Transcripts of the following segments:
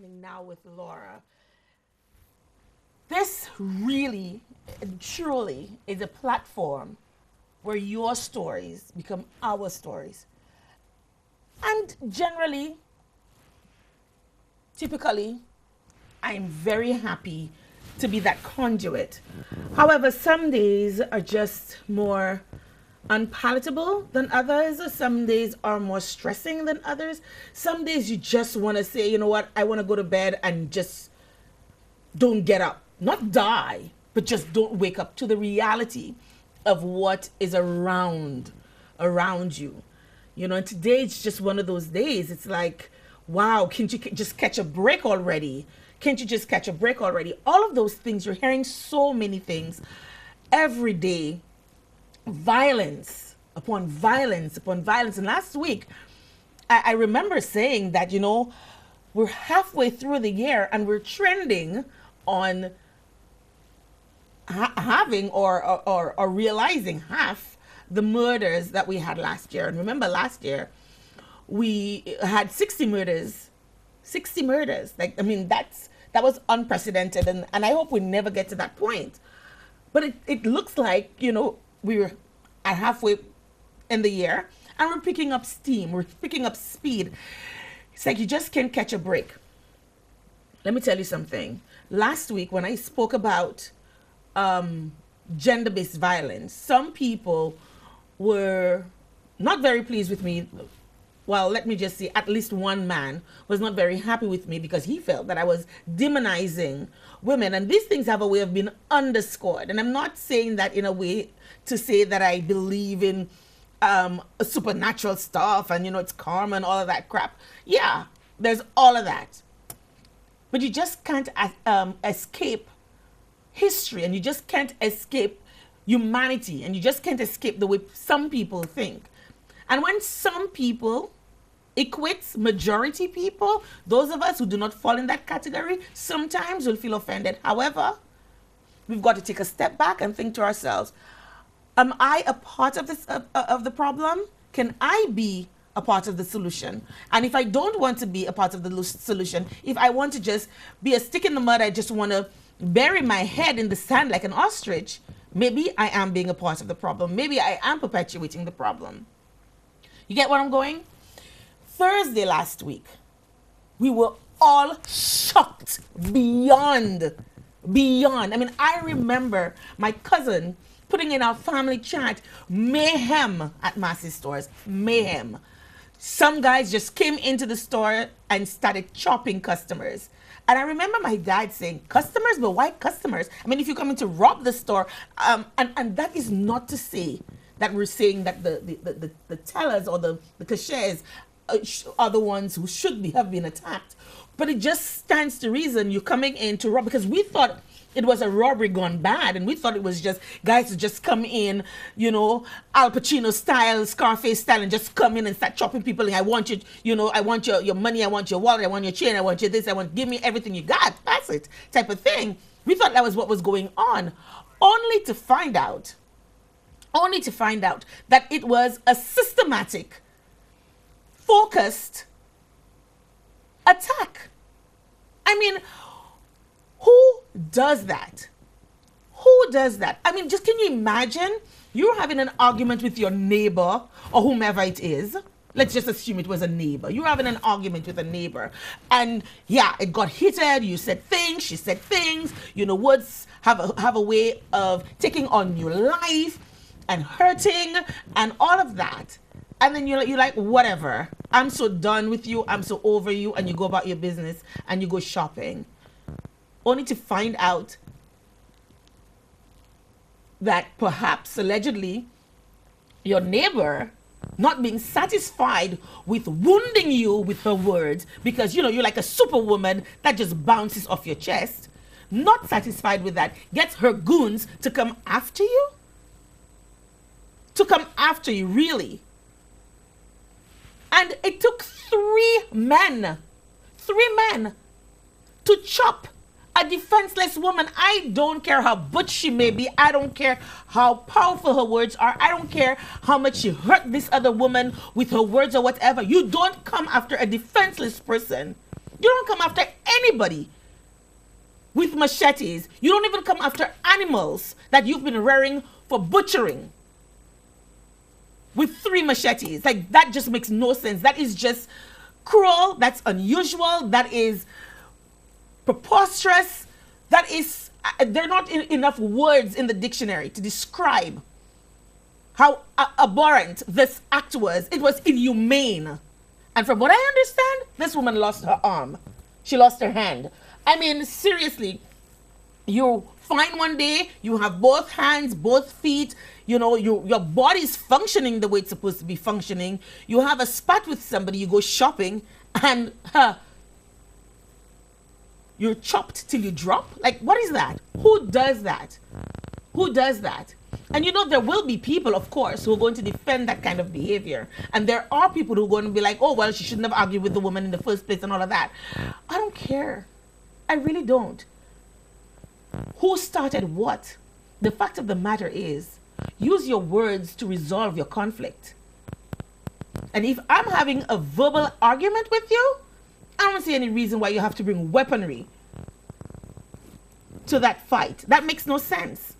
happening now with Laura. This really, truly is a platform where your stories become our stories. And generally, typically, I'm very happy to be that conduit. However, some days are just more unpalatable than others. Some days are more stressing than others. Some days you just want to say, you know what, I want to go to bed and just don't get up. Not die, but just don't wake up to the reality of what is around you. You know, and today it's just one of those days. It's like, wow, can't you just catch a break already? Can't you just catch a break already? All of those things, you're hearing so many things every day. Violence upon violence upon violence. And last week, I remember saying that, you know, we're halfway through the year and we're trending on having or realizing half the murders that we had last year. And remember, last year, we had 60 murders. 60 murders. Like, I mean, that was unprecedented. And I hope we never get to that point. But it looks like, you know, we're at halfway in the year and we're picking up steam. We're picking up speed. It's like you just can't catch a break. Let me tell you something. Last week, when I spoke about gender-based violence, some people were not very pleased with me. Well, let me just say, at least one man was not very happy with me because he felt that I was demonizing women. And these things have a way of being underscored. And I'm not saying that in a way to say that I believe in supernatural stuff and, you know, it's karma and all of that crap. Yeah, there's all of that. But you just can't escape history, and you just can't escape humanity, and you just can't escape the way some people think. And when some people equates majority people, those of us who do not fall in that category, sometimes will feel offended. However, we've got to take a step back and think to ourselves, am I a part of this of the problem? Can I be a part of the solution? And if I don't want to be a part of the solution, if I want to just be a stick in the mud, I just want to bury my head in the sand like an ostrich, maybe I am being a part of the problem. Maybe I am perpetuating the problem. You get where I'm going? Thursday last week, we were all shocked beyond. I mean, I remember my cousin putting in our family chat, mayhem at Massey stores, mayhem. Some guys just came into the store and started chopping customers. And I remember my dad saying, customers? But why customers? I mean, if you're coming to rob the store, and that is not to say that we're saying that the tellers or the cashiers are the ones who should have been attacked. But it just stands to reason you're coming in to rob, because we thought it was a robbery gone bad, and we thought it was just guys who just come in, you know, Al Pacino style, Scarface style, and just come in and start chopping people. And I want you, you know, I want your money, I want your wallet, I want your chain, I want you this, I want, give me everything you got, pass it, type of thing. We thought that was what was going on, only to find out that it was a systematic, focused attack. I mean, who does that? Who does that? I mean, just can you imagine you're having an argument with your neighbor or whomever it is? Let's just assume it was a neighbor. You're having an argument with a neighbor. And yeah, it got heated. You said things, she said things. You know, words have a way of taking on your life and hurting and all of that. And then you're like, whatever. I'm so done with you. I'm so over you. And you go about your business and you go shopping. Only to find out that perhaps, allegedly, your neighbor, not being satisfied with wounding you with her words, because, you know, you're like a superwoman that just bounces off your chest, not satisfied with that, gets her goons to come after you? To come after you, really? And it took three men to chop a defenseless woman. I don't care how butch she may be. I don't care how powerful her words are. I don't care how much she hurt this other woman with her words or whatever. You don't come after a defenseless person You don't come after anybody with machetes. You don't even come after animals that you've been rearing for butchering with 3 machetes. Like, that just makes no sense. That is just cruel. That's unusual. That is preposterous. That is, there are not enough words in the dictionary to describe how abhorrent this act was. It was inhumane. And from what I understand, this woman lost her arm. She lost her hand. I mean, seriously, you're fine one day, you have both hands, both feet, you know, your body's functioning the way it's supposed to be functioning. You have a spat with somebody, you go shopping, and you're chopped till you drop. Like, what is that? Who does that? Who does that? And you know, there will be people, of course, who are going to defend that kind of behavior. And there are people who are going to be like, oh, well, she shouldn't have argued with the woman in the first place and all of that. I don't care. I really don't. Who started what? The fact of the matter is, use your words to resolve your conflict. And if I'm having a verbal argument with you, I don't see any reason why you have to bring weaponry to that fight. That makes no sense.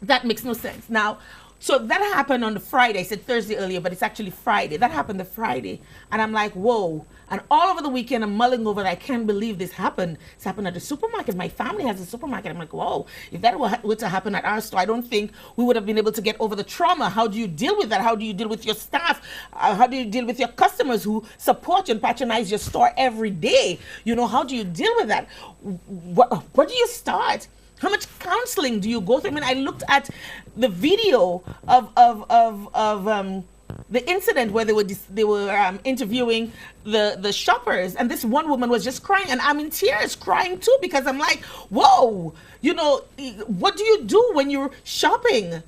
That makes no sense. Now, so that happened on the Friday. I said Thursday earlier, but it's actually Friday. That happened the Friday. And I'm like, whoa. And all over the weekend, I'm mulling over it. I can't believe this happened. It's happened at the supermarket. My family has a supermarket. I'm like, whoa. If that were to happen at our store, I don't think we would have been able to get over the trauma. How do you deal with that? How do you deal with your staff? How do you deal with your customers who support you and patronize your store every day? You know, how do you deal with that? Where do you start? How much counseling do you go through? I mean, I looked at the video of the incident where they were interviewing the shoppers, and this one woman was just crying, and I'm in tears crying too, because I'm like, whoa, you know, what do you do when you're shopping?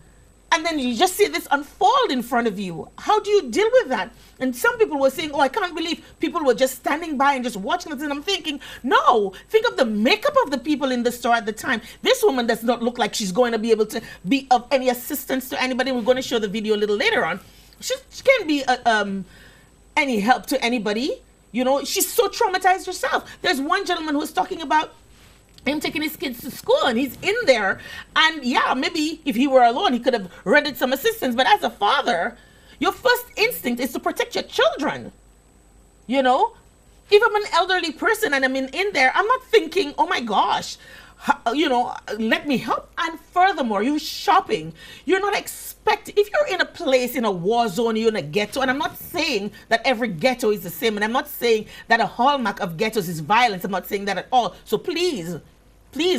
And then you just see this unfold in front of you. How do you deal with that? And some people were saying, oh, I can't believe people were just standing by and just watching this. And I'm thinking, no, think of the makeup of the people in the store at the time. This woman does not look like she's going to be able to be of any assistance to anybody. We're going to show the video a little later on. She can't be any help to anybody. You know, she's so traumatized herself. There's one gentleman who's talking about him taking his kids to school, and he's in there, and yeah, maybe if he were alone he could have rendered some assistance, but as a father, your first instinct is to protect your children. You know, if I'm an elderly person and I'm in there, I'm not thinking, oh my gosh, you know, let me help. And furthermore, you're shopping, you're not expecting, if you're in a place, in a war zone, you're in a ghetto, and I'm not saying that every ghetto is the same, and I'm not saying that a hallmark of ghettos is violence, I'm not saying that at all, so please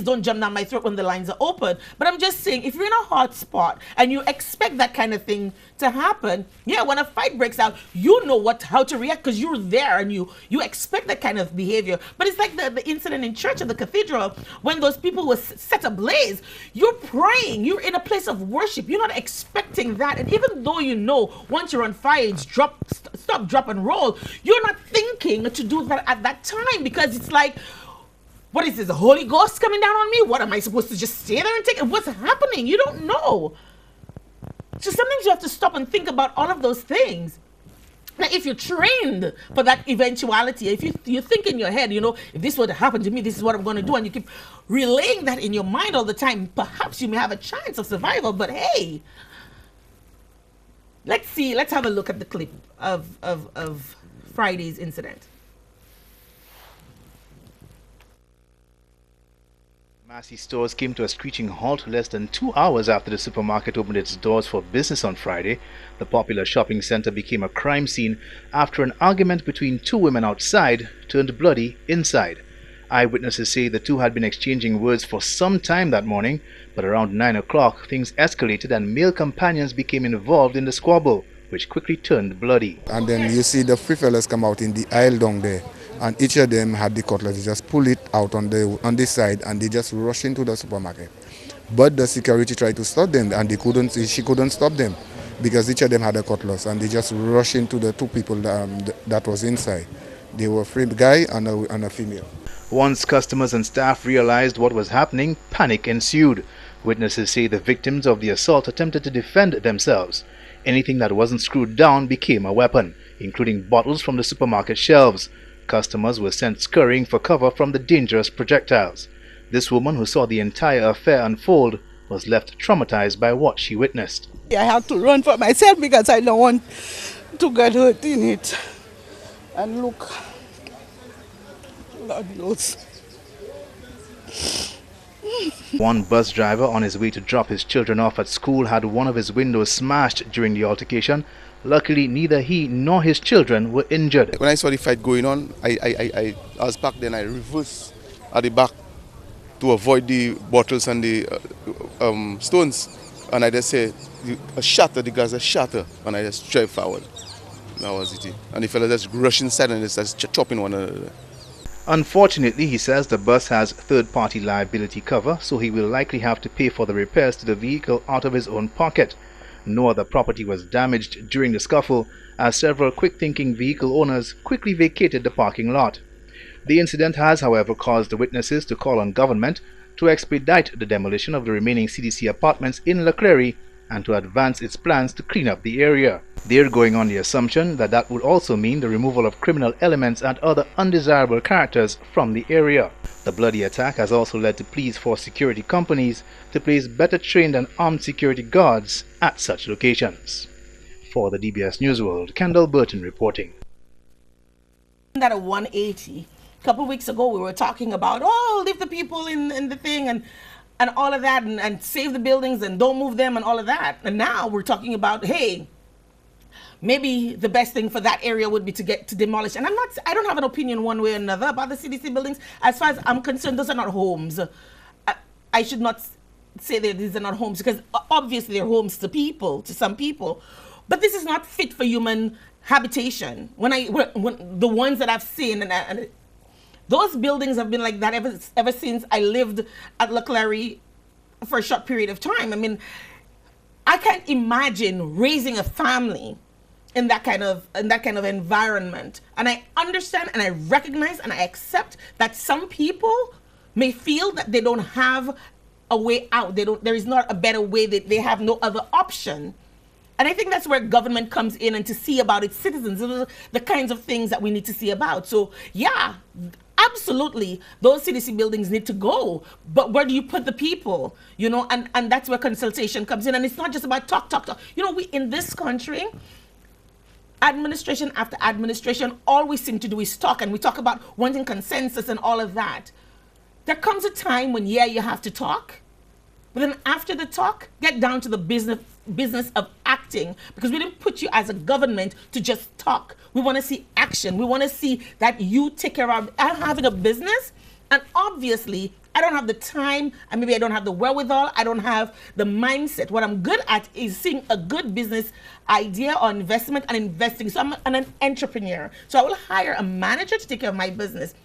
don't jump down my throat when the lines are open. But I'm just saying, if you're in a hot spot and you expect that kind of thing to happen, yeah, when a fight breaks out, you know how to react because you're there and you expect that kind of behavior. But it's like the incident in church at the cathedral when those people were set ablaze. You're praying, you're in a place of worship, you're not expecting that. And even though you know once you're on fire, it's stop, drop, and roll, you're not thinking to do that at that time, because it's like, what is this, the Holy Ghost coming down on me? What, am I supposed to just stay there and take it? What's happening? You don't know. So sometimes you have to stop and think about all of those things. Now, if you're trained for that eventuality, if you think in your head, you know, if this were to happen to me, this is what I'm going to do, and you keep relaying that in your mind all the time, perhaps you may have a chance of survival. But hey, let's have a look at the clip of Friday's incident. Massey stores came to a screeching halt less than 2 hours after the supermarket opened its doors for business on Friday. The popular shopping center became a crime scene after an argument between 2 women outside turned bloody inside. Eyewitnesses say the two had been exchanging words for some time that morning, but around 9 o'clock things escalated and male companions became involved in the squabble, which quickly turned bloody. And then you see the 3 fellas come out in the aisle down there. And each of them had the cutlass. They just pull it out on this side, and they just rush into the supermarket. But the security tried to stop them, and she couldn't stop them because each of them had a cutlass, and they just rushed into the 2 people that was inside. They were a guy and a female. Once customers and staff realized what was happening, panic ensued. Witnesses say the victims of the assault attempted to defend themselves. Anything that wasn't screwed down became a weapon, including bottles from the supermarket shelves. customers were sent scurrying for cover from the dangerous projectiles. This woman, who saw the entire affair unfold, was left traumatized by what she witnessed. I had to run for myself because I don't want to get hurt in it. And look, Lord knows. One bus driver on his way to drop his children off at school had one of his windows smashed during the altercation. Luckily, neither he nor his children were injured. When I saw the fight going on, I was back then, I reversed at the back to avoid the bottles and the stones. And I just said, the guys are shatter, and I just drive forward. That was it. And the fellas just rush inside and just chopping one another. Unfortunately, he says the bus has third-party liability cover, so he will likely have to pay for the repairs to the vehicle out of his own pocket. No other property was damaged during the scuffle, as several quick-thinking vehicle owners quickly vacated the parking lot. The incident has, however, caused the witnesses to call on government to expedite the demolition of the remaining CDC apartments in Leclerc and to advance its plans to clean up the area. They're going on the assumption that that would also mean the removal of criminal elements and other undesirable characters from the area. The bloody attack has also led to pleas for security companies to place better trained and armed security guards at such locations. For the DBS Newsworld, Kendall Burton reporting. That a 180. A couple of weeks ago, we were talking about, leave the people in the thing and all of that and save the buildings and don't move them and all of that. And now we're talking about, hey, maybe the best thing for that area would be to get to demolish. And I don't have an opinion one way or another about the CDC buildings. As far as I'm concerned, those are not homes. I should not say that these are not homes, because obviously they're homes to people, to some people. But this is not fit for human habitation. When the ones that I've seen, and those buildings have been like that ever since I lived at Leclerc for a short period of time. I mean, I can't imagine raising a family in that kind of environment. And I understand and I recognize and I accept that some people may feel that they don't have a way out. There is not a better way, that they have no other option. And I think that's where government comes in, and to see about its citizens, the kinds of things that we need to see about. So yeah, absolutely, those CDC buildings need to go. But where do you put the people? And that's where consultation comes in. And it's not just about talk. We in this country, administration after administration, all we seem to do is talk, and we talk about wanting consensus and all of that. There comes a time when, you have to talk, but then after the talk, get down to the business of acting, because we didn't put you as a government to just talk. We want to see action. We want to see that you take care of having a business. And obviously, I don't have the time, and maybe I don't have the wherewithal, I don't have the mindset. What I'm good at is seeing a good business idea or investment and investing. So I'm an entrepreneur. So I will hire a manager to take care of my business.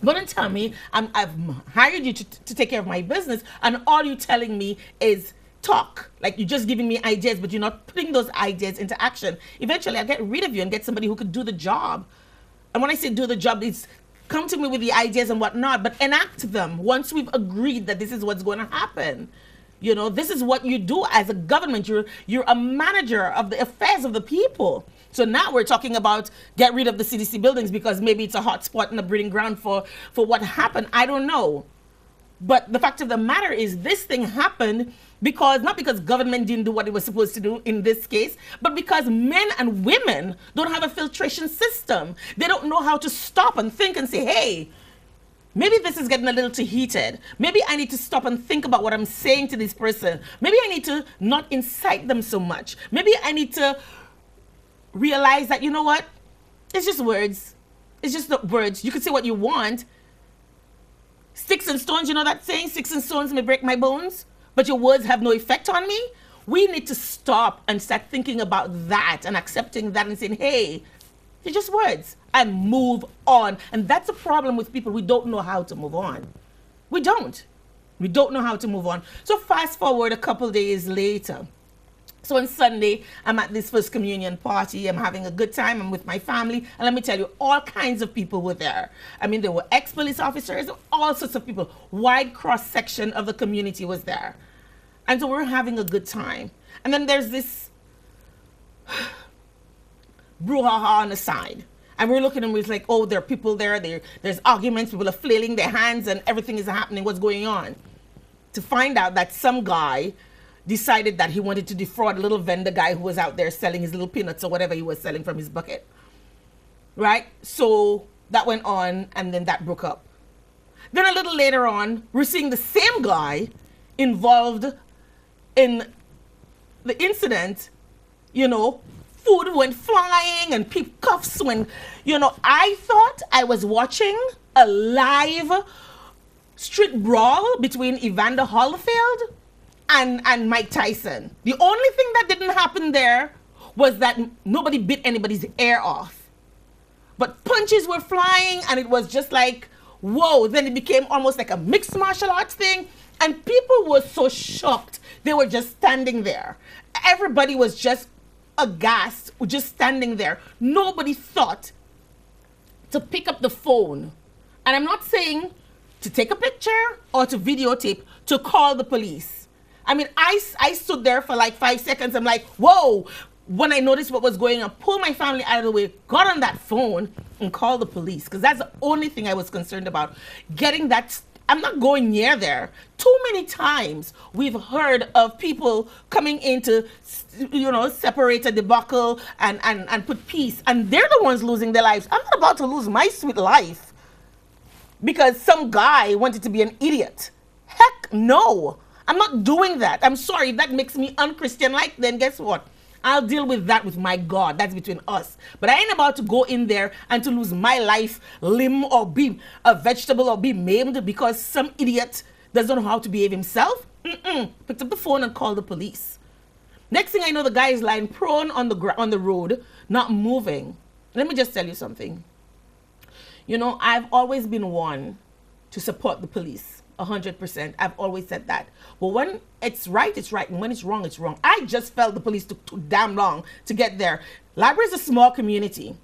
Don't tell me I've hired you to take care of my business, and all you're telling me is talk. Like, you're just giving me ideas, but you're not putting those ideas into action. Eventually, I'll get rid of you and get somebody who could do the job. And when I say do the job, it's come to me with the ideas and whatnot, but enact them once we've agreed that this is what's going to happen. This is what you do as a government. You're a manager of the affairs of the people. So now we're talking about get rid of the CDC buildings because maybe it's a hot spot and a breeding ground for what happened. I don't know. But the fact of the matter is, this thing happened not because government didn't do what it was supposed to do in this case, but because men and women don't have a filtration system. They don't know how to stop and think and say, hey, maybe this is getting a little too heated. Maybe I need to stop and think about what I'm saying to this person. Maybe I need to not incite them so much. Maybe I need to realize that, what? It's just words. It's just the words. You can say what you want. Sticks and stones, that saying? Sticks and stones may break my bones, but your words have no effect on me. We need to stop and start thinking about that and accepting that and saying, hey, they're just words, and move on. And that's a problem with people. We don't know how to move on. We don't know how to move on. So fast forward a couple days later. So on Sunday, I'm at this First Communion party. I'm having a good time. I'm with my family. And let me tell you, all kinds of people were there. I mean, there were ex-police officers, all sorts of people. Wide cross-section of the community was there. And so we're having a good time. And then there's this brouhaha on the side. And we're looking and we're like, oh, there are people there's arguments, people are flailing their hands and everything is happening. What's going on? To find out that some guy decided that he wanted to defraud a little vendor guy who was out there selling his little peanuts or whatever he was selling from his bucket. Right? So that went on and then that broke up. Then a little later on, we're seeing the same guy involved in the incident, food went flying and cuffs went, I thought I was watching a live street brawl between Evander Holyfield and Mike Tyson. The only thing that didn't happen there was that nobody bit anybody's ear off. But punches were flying and it was just like, whoa. Then it became almost like a mixed martial arts thing. And people were so shocked. They were just standing there. Everybody was just aghast, just standing there. Nobody thought to pick up the phone. And I'm not saying to take a picture or to videotape, to call the police. I mean, I stood there for like 5 seconds. I'm like, whoa. When I noticed what was going on, pulled my family out of the way, got on that phone and called the police. Because that's the only thing I was concerned about. Getting that. I'm not going near there. Too many times we've heard of people coming in to, separate a debacle and put peace. And they're the ones losing their lives. I'm not about to lose my sweet life because some guy wanted to be an idiot. Heck no. I'm not doing that. I'm sorry. If that makes me unchristian-like, then guess what? I'll deal with that with my God. That's between us. But I ain't about to go in there and to lose my life, limb, or be a vegetable or be maimed because some idiot doesn't know how to behave himself. Picked up the phone and called the police. Next thing I know, the guy is lying prone on the road, not moving. Let me just tell you something. I've always been one to support the police. 100%. I've always said that. But when it's right, it's right. And when it's wrong, it's wrong. I just felt the police took too damn long to get there. Library is a small community.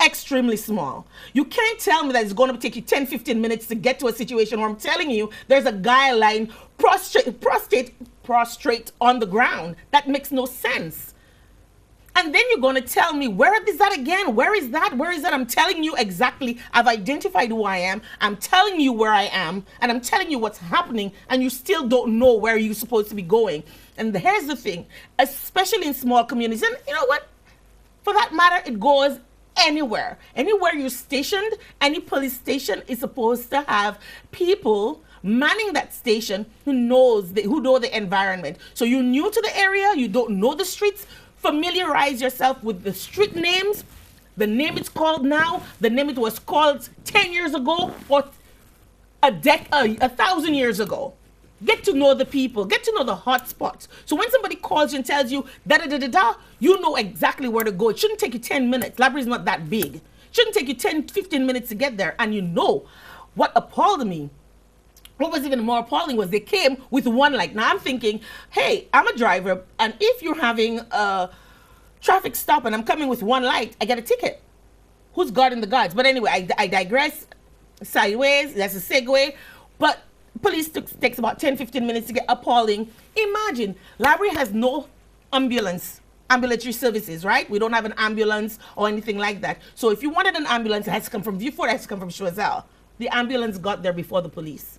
Extremely small. You can't tell me that it's going to take you 10, 15 minutes to get to a situation where I'm telling you there's a guy lying prostrate on the ground. That makes no sense. And then you're going to tell me, where is that again? Where is that? Where is that? I'm telling you exactly. I've identified who I am. I'm telling you where I am. And I'm telling you what's happening. And you still don't know where you're supposed to be going. And here's the thing, especially in small communities. And you know what? For that matter, it goes anywhere. Anywhere you're stationed, any police station is supposed to have people manning that station who know the environment. So you're new to the area. You don't know the streets. Familiarize yourself with the street names, the name it's called now, the name it was called 10 years ago, or 1,000 years ago. Get to know the people, get to know the hot spots. So when somebody calls you and tells you da-da-da-da-da, you know exactly where to go. It shouldn't take you 10 minutes. Library is not that big. It shouldn't take you 10, 15 minutes to get there. And you know what appalled me. What was even more appalling was they came with one light. Now I'm thinking, hey, I'm a driver, and if you're having a traffic stop and I'm coming with one light, I get a ticket. Who's guarding the guards? But anyway, I digress. Sideways, that's a segue. But police takes about 10, 15 minutes to get appalling. Imagine, library has no ambulatory services, right? We don't have an ambulance or anything like that. So if you wanted an ambulance, it has to come from Vieux Fort, it has to come from Choiseul. The ambulance got there before the police.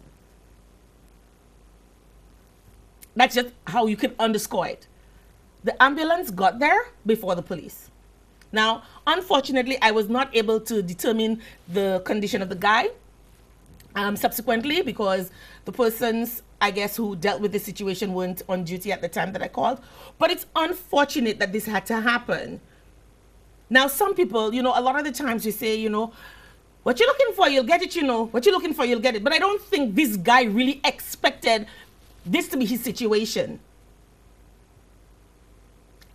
That's just how you can underscore it. The ambulance got there before the police. Now, unfortunately, I was not able to determine the condition of the guy subsequently because the persons, I guess, who dealt with the situation weren't on duty at the time that I called. But it's unfortunate that this had to happen. Now, some people, a lot of the times you say, what you're looking for, you'll get it, What you're looking for, you'll get it. But I don't think this guy really expected this to be his situation.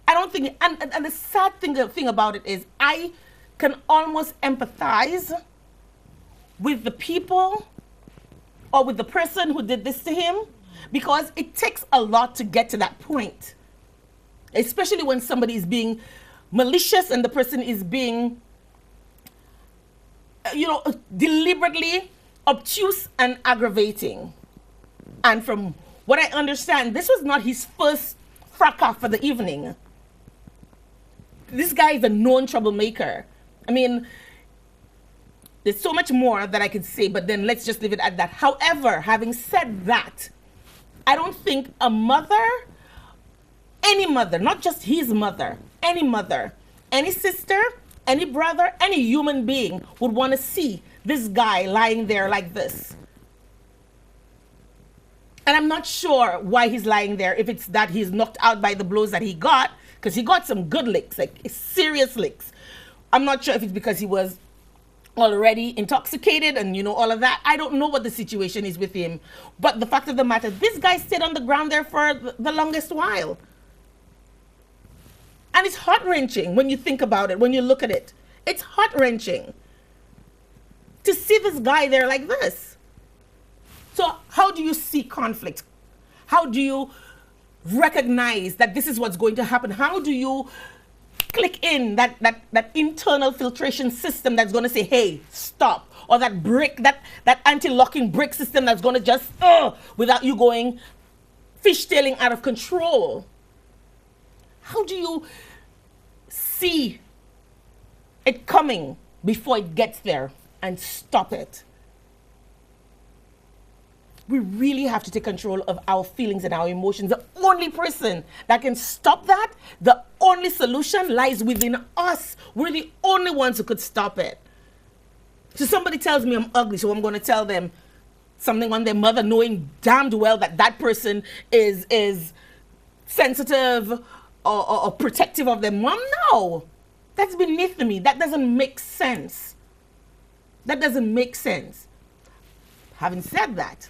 I don't think, and the sad thing about it is I can almost empathize with the people or with the person who did this to him because it takes a lot to get to that point. Especially when somebody is being malicious and the person is being, deliberately obtuse and aggravating. And from what I understand, this was not his first fracas for the evening. This guy is a known troublemaker. I mean, There's so much more that I could say, but then let's just leave it at that. However, having said that, I don't think a mother, any mother, not just his mother, any sister, any brother, any human being would want to see this guy lying there like this. And I'm not sure why he's lying there, if it's that he's knocked out by the blows that he got, because he got some good licks, like serious licks. I'm not sure if it's because he was already intoxicated and all of that. I don't know what the situation is with him. But the fact of the matter, this guy stayed on the ground there for the longest while. And it's heart-wrenching when you think about it, when you look at it. It's heart-wrenching to see this guy there like this. So how do you see conflict? How do you recognize that this is what's going to happen? How do you click in that internal filtration system that's going to say, hey, stop? Or that brick, that anti-locking brick system that's going to just, without you going fishtailing out of control. How do you see it coming before it gets there and stop it? We really have to take control of our feelings and our emotions. The only person that can stop that, the only solution lies within us. We're the only ones who could stop it. So somebody tells me I'm ugly, so I'm going to tell them something on their mother, knowing damned well that that person is sensitive or protective of their mom. No, that's beneath me. That doesn't make sense. That doesn't make sense. Having said that,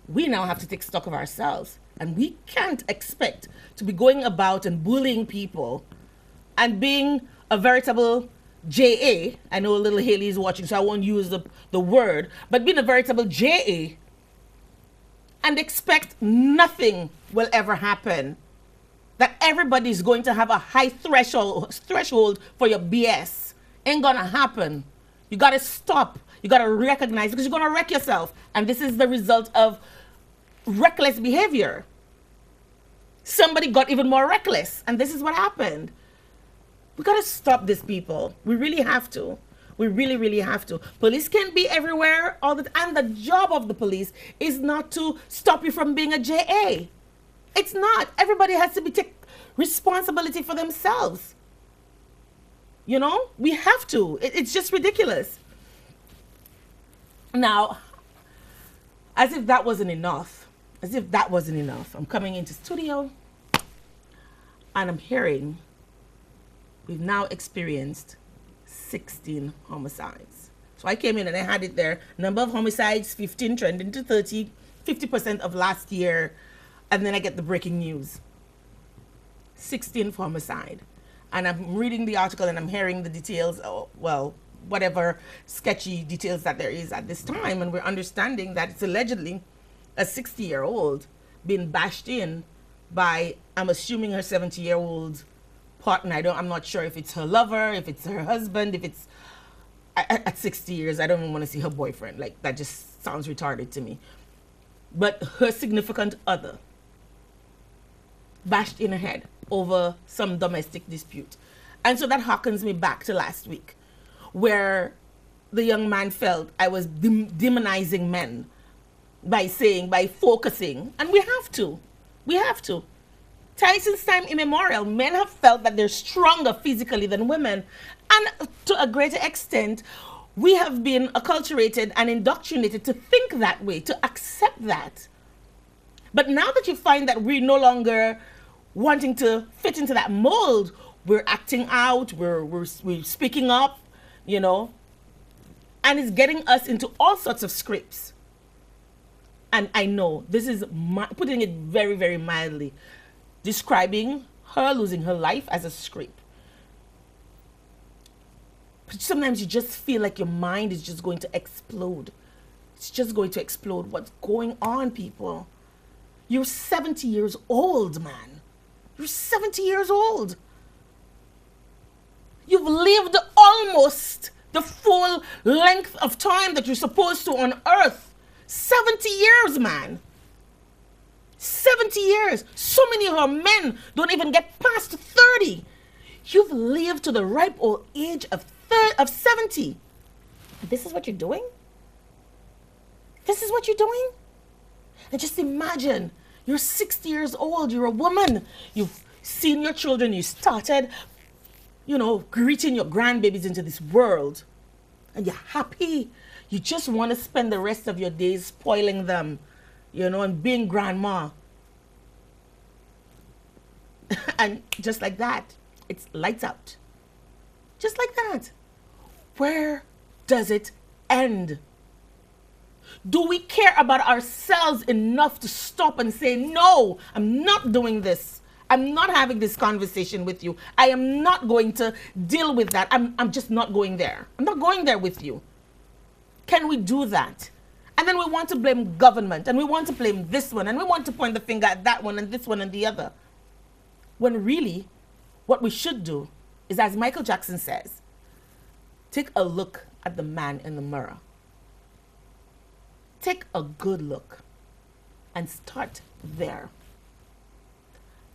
we now have to take stock of ourselves, and we can't expect to be going about and bullying people and being a veritable JA. I know little Haley is watching, so I won't use the word, but being a veritable JA and expect nothing will ever happen. That everybody's going to have a high threshold for your BS. Ain't gonna happen. You gotta stop. You gotta recognize, because you're gonna wreck yourself. And this is the result of reckless behavior. Somebody got even more reckless, and this is what happened. We gotta stop this, people. We really have to. We really, really have to. Police can't be everywhere all the time. And the job of the police is not to stop you from being a JA. It's not. Everybody has to take responsibility for themselves. We have to. It's just ridiculous. Now, as if that wasn't enough, I'm coming into studio and I'm hearing we've now experienced 16 homicides. So I came in and I had it there. Number of homicides, 15, trending to 30, 50% of last year. And then I get the breaking news. 16th homicide. And I'm reading the article and I'm hearing the details, whatever sketchy details that there is at this time. And we're understanding that it's allegedly a 60-year-old being bashed in by, I'm assuming, her 70-year-old partner. I'm not sure if it's her lover, if it's her husband, if it's, at 60 years, I don't even want to see her boyfriend. Like, that just sounds retarded to me. But her significant other bashed in her head over some domestic dispute. And so that harkens me back to last week, where the young man felt I was demonizing men by focusing, and we have to. Since time immemorial, men have felt that they're stronger physically than women. And to a greater extent, we have been acculturated and indoctrinated to think that way, to accept that. But now that you find that we're no longer wanting to fit into that mold, we're acting out, we're speaking up, and it's getting us into all sorts of scrapes. And I know this is putting it very, very mildly, describing her losing her life as a scrape. But sometimes you just feel like your mind is just going to explode. It's just going to explode. What's going on, people? You're 70 years old, man. You're 70 years old. You've lived almost the full length of time that you're supposed to on earth. 70 years, man. 70 years. So many of our men don't even get past 30. You've lived to the ripe old age of 70. This is what you're doing? This is what you're doing? And just imagine, you're 60 years old, you're a woman, you've seen your children, you started, greeting your grandbabies into this world, and you're happy. You just want to spend the rest of your days spoiling them, and being grandma. And just like that, it's lights out. Just like that. Where does it end? Do we care about ourselves enough to stop and say, no, I'm not doing this. I'm not having this conversation with you. I am not going to deal with that. I'm just not going there. I'm not going there with you. Can we do that? And then we want to blame government, and we want to blame this one, and we want to point the finger at that one and this one and the other. When really, what we should do is, as Michael Jackson says, take a look at the man in the mirror. Take a good look and start there.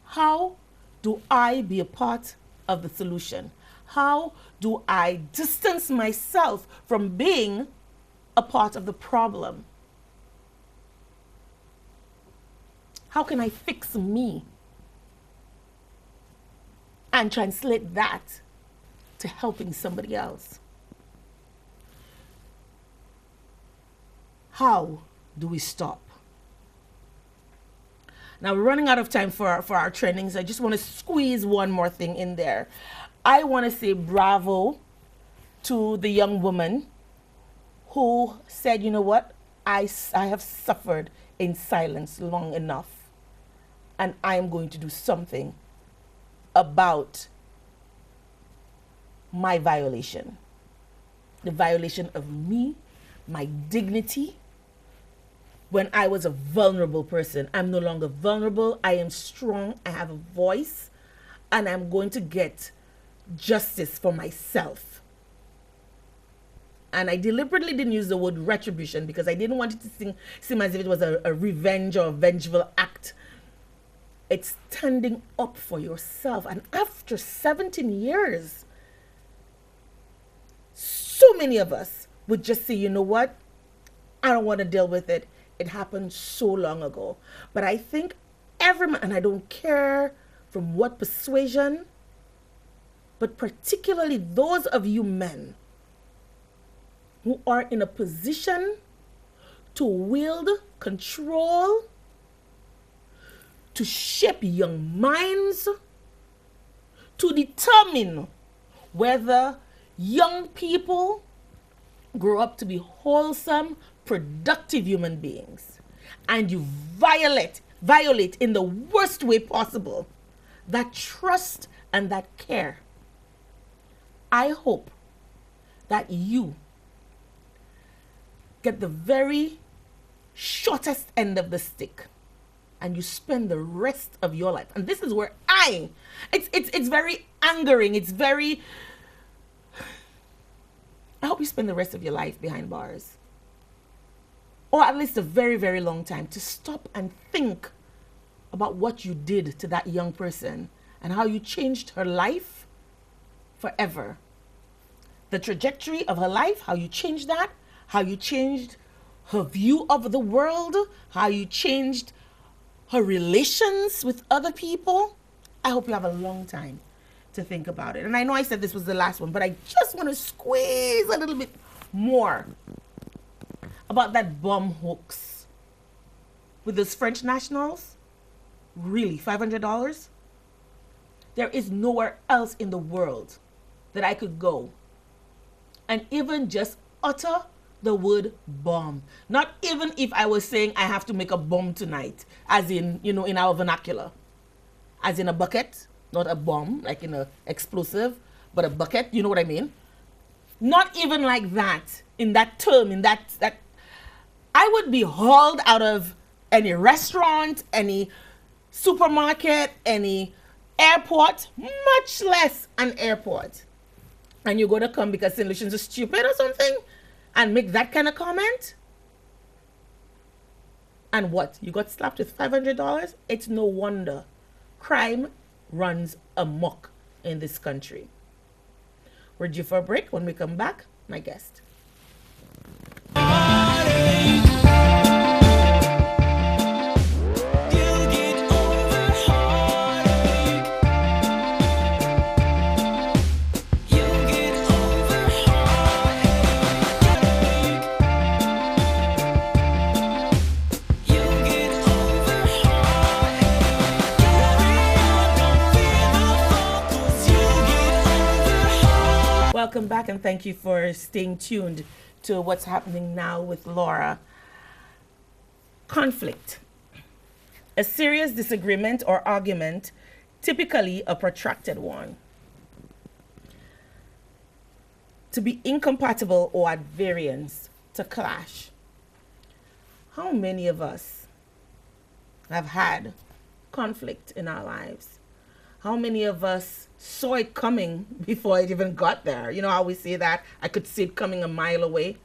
How do I be a part of the solution? How do I distance myself from being a part of the problem? How can I fix me and translate that to helping somebody else? How do we stop? Now we're running out of time for our trainings. I just want to squeeze one more thing in there. I want to say bravo to the young woman who said, you know what, I have suffered in silence long enough, and I am going to do something about my violation. The violation of me, my dignity. When I was a vulnerable person, I'm no longer vulnerable. I am strong. I have a voice, and I'm going to get justice for myself. And I deliberately didn't use the word retribution because I didn't want it to seem as if it was a revenge or a vengeful act. It's standing up for yourself. And after 17 years, so many of us would just say, you know what? I don't want to deal with it. It happened so long ago. But I think every man, and I don't care from what persuasion, but particularly those of you men who are in a position to wield control, to shape young minds, to determine whether young people grow up to be wholesome, productive human beings, and you violate in the worst way possible that trust and that care. I hope that you get the very shortest end of the stick and you spend the rest of your life. And this is where it's very angering. I hope you spend the rest of your life behind bars. Or at least a very, very long time, to stop and think about what you did to that young person and how you changed her life forever. The trajectory of her life, how you changed that, how you changed her view of the world, how you changed her relations with other people. I hope you have a long time to think about it. And I know I said this was the last one, but I just want to squeeze a little bit more about that bomb hoax with those French nationals. Really, $500? There is nowhere else in the world that I could go and even just utter the word bomb. Not even if I was saying I have to make a bomb tonight, as in, in our vernacular, as in a bucket, not a bomb, like in a explosive, but a bucket, you know what I mean? Not even like that, in that term, in that I would be hauled out of any restaurant, any supermarket, any airport, much less an airport. And you're going to come because St. Lucians are stupid or something and make that kind of comment? And what? You got slapped with $500? It's no wonder crime runs amok in this country. We're due for a break. When we come back, my guest. welcome back and thank you for staying tuned to what's happening now with Laura. Conflict. A serious disagreement or argument, typically a protracted one. To be incompatible or at variance, to clash. How many of us have had conflict in our lives? How many of us saw it coming before it even got there? You know how we say that? I could see it coming a mile away.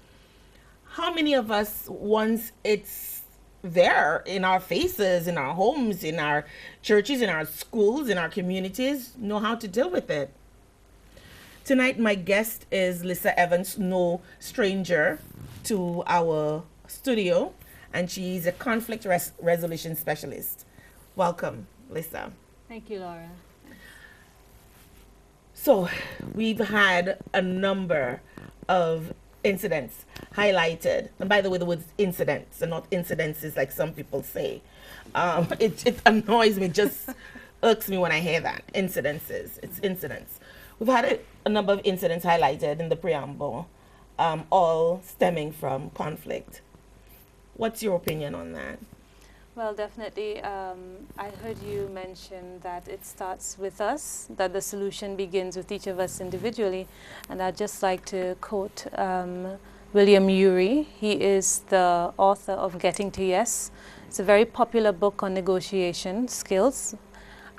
How many of us, once it's there in our faces, in our homes, in our churches, in our schools, in our communities, know how to deal with it? Tonight, my guest is Lisa Evans, no stranger to our studio, and she's a conflict resolution specialist. Welcome, Lisa. Thank you, Laura. So, we've had a number of incidents highlighted. And by the way, the word incidents and not incidences like some people say. It annoys me, just irks me when I hear that. Incidences. It's incidents. We've had a number of incidents highlighted in the preamble, all stemming from conflict. What's your opinion on that? Well, definitely. I heard you mention that it starts with us, that the solution begins with each of us individually. And I'd just like to quote William Ury. He is the author of Getting to Yes. It's a very popular book on negotiation skills.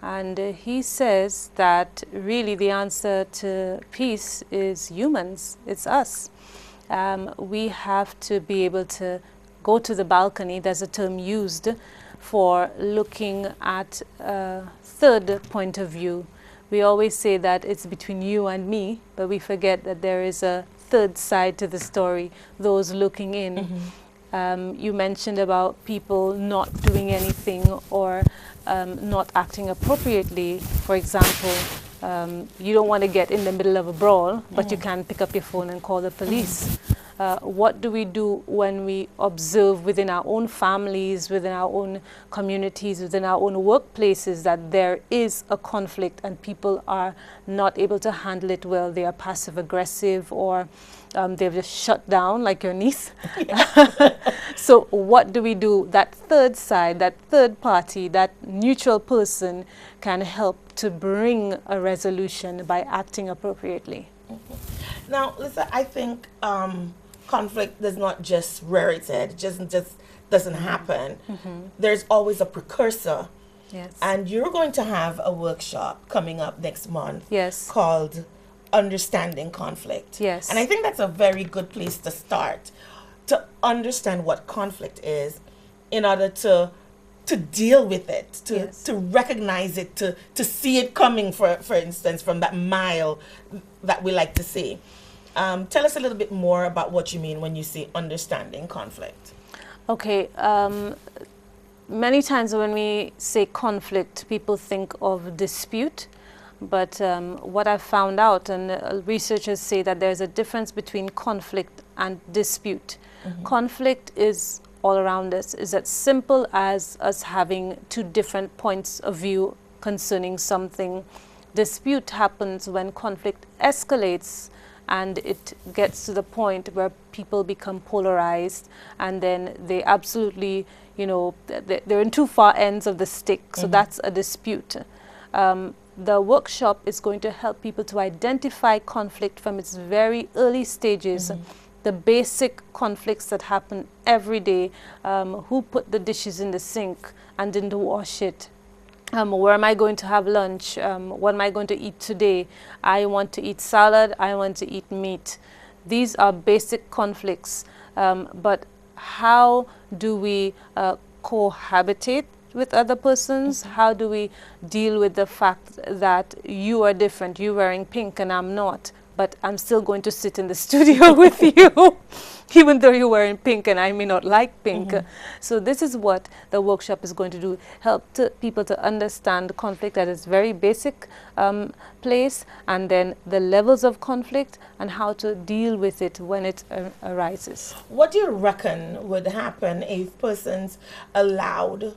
And he says that really the answer to peace is humans. It's us. We have to be able to go to the balcony. There's a term used for looking at a third point of view. We always say that it's between you and me, but we forget that there is a third side to the story, those looking in. You mentioned about people not doing anything or not acting appropriately. For example, you don't want to get in the middle of a brawl, but you can pick up your phone and call the police. What do we do when we observe within our own families, within our own communities, within our own workplaces that there is a conflict and people are not able to handle it well? They are passive aggressive or they've just shut down like your niece. So what do we do? That third side, that third party, that neutral person can help to bring a resolution by acting appropriately. Now, Lisa, I think conflict does not just rear its head. It just doesn't happen. There's always a precursor. Yes. And you're going to have a workshop coming up next month. Yes. Called Understanding Conflict. Yes. And I think that's a very good place to start, to understand what conflict is in order to deal with it, to recognize it, to see it coming, for instance, from that mile that we like to see. Tell us a little bit more about what you mean when you say understanding conflict. Okay. Many times when we say conflict, people think of dispute. But what I've found out, and researchers say that there's a difference between conflict and dispute. Conflict is all around us, is as simple as us having two different points of view concerning something. Dispute happens when conflict escalates and it gets to the point where people become polarized, and then they absolutely, they're in two far ends of the stick. So that's a dispute. The workshop is going to help people to identify conflict from its very early stages, the basic conflicts that happen every day. Who put the dishes in the sink and didn't wash it? Where am I going to have lunch? What am I going to eat today? I want to eat salad. I want to eat meat. These are basic conflicts. But how do we cohabitate with other persons? How do we deal with the fact that you are different, you're wearing pink and I'm not, but I'm still going to sit in the studio with you, even though you're wearing pink and I may not like pink. So this is what the workshop is going to do, help people to understand conflict at its very basic place, and then the levels of conflict and how to deal with it when it arises. What do you reckon would happen if persons allowed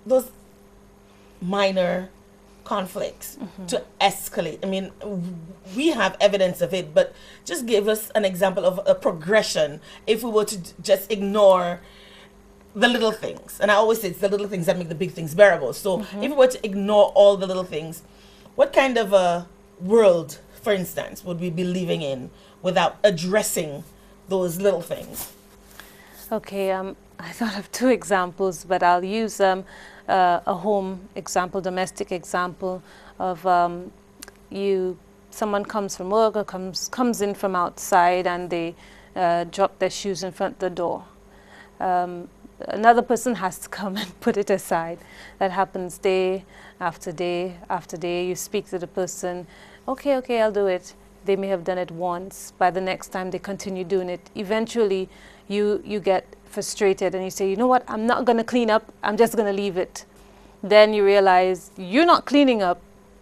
those minor conflicts to escalate? I mean, we have evidence of it, but just give us an example of a progression if we were to just ignore the little things. And I always say it's the little things that make the big things bearable. So if we were to ignore all the little things, what kind of a world, for instance, would we be living in without addressing those little things? Okay, I thought of two examples, but I'll use a home example, domestic example of someone comes from work or comes in from outside and they drop their shoes in front of the door. Another person has to come and put it aside. That happens day after day after day. You speak to the person, okay, I'll do it. They may have done it once. By the next time they continue doing it. Eventually you get frustrated and you say, you know what, I'm not going to clean up, I'm just going to leave it. Then you realize you're not cleaning up,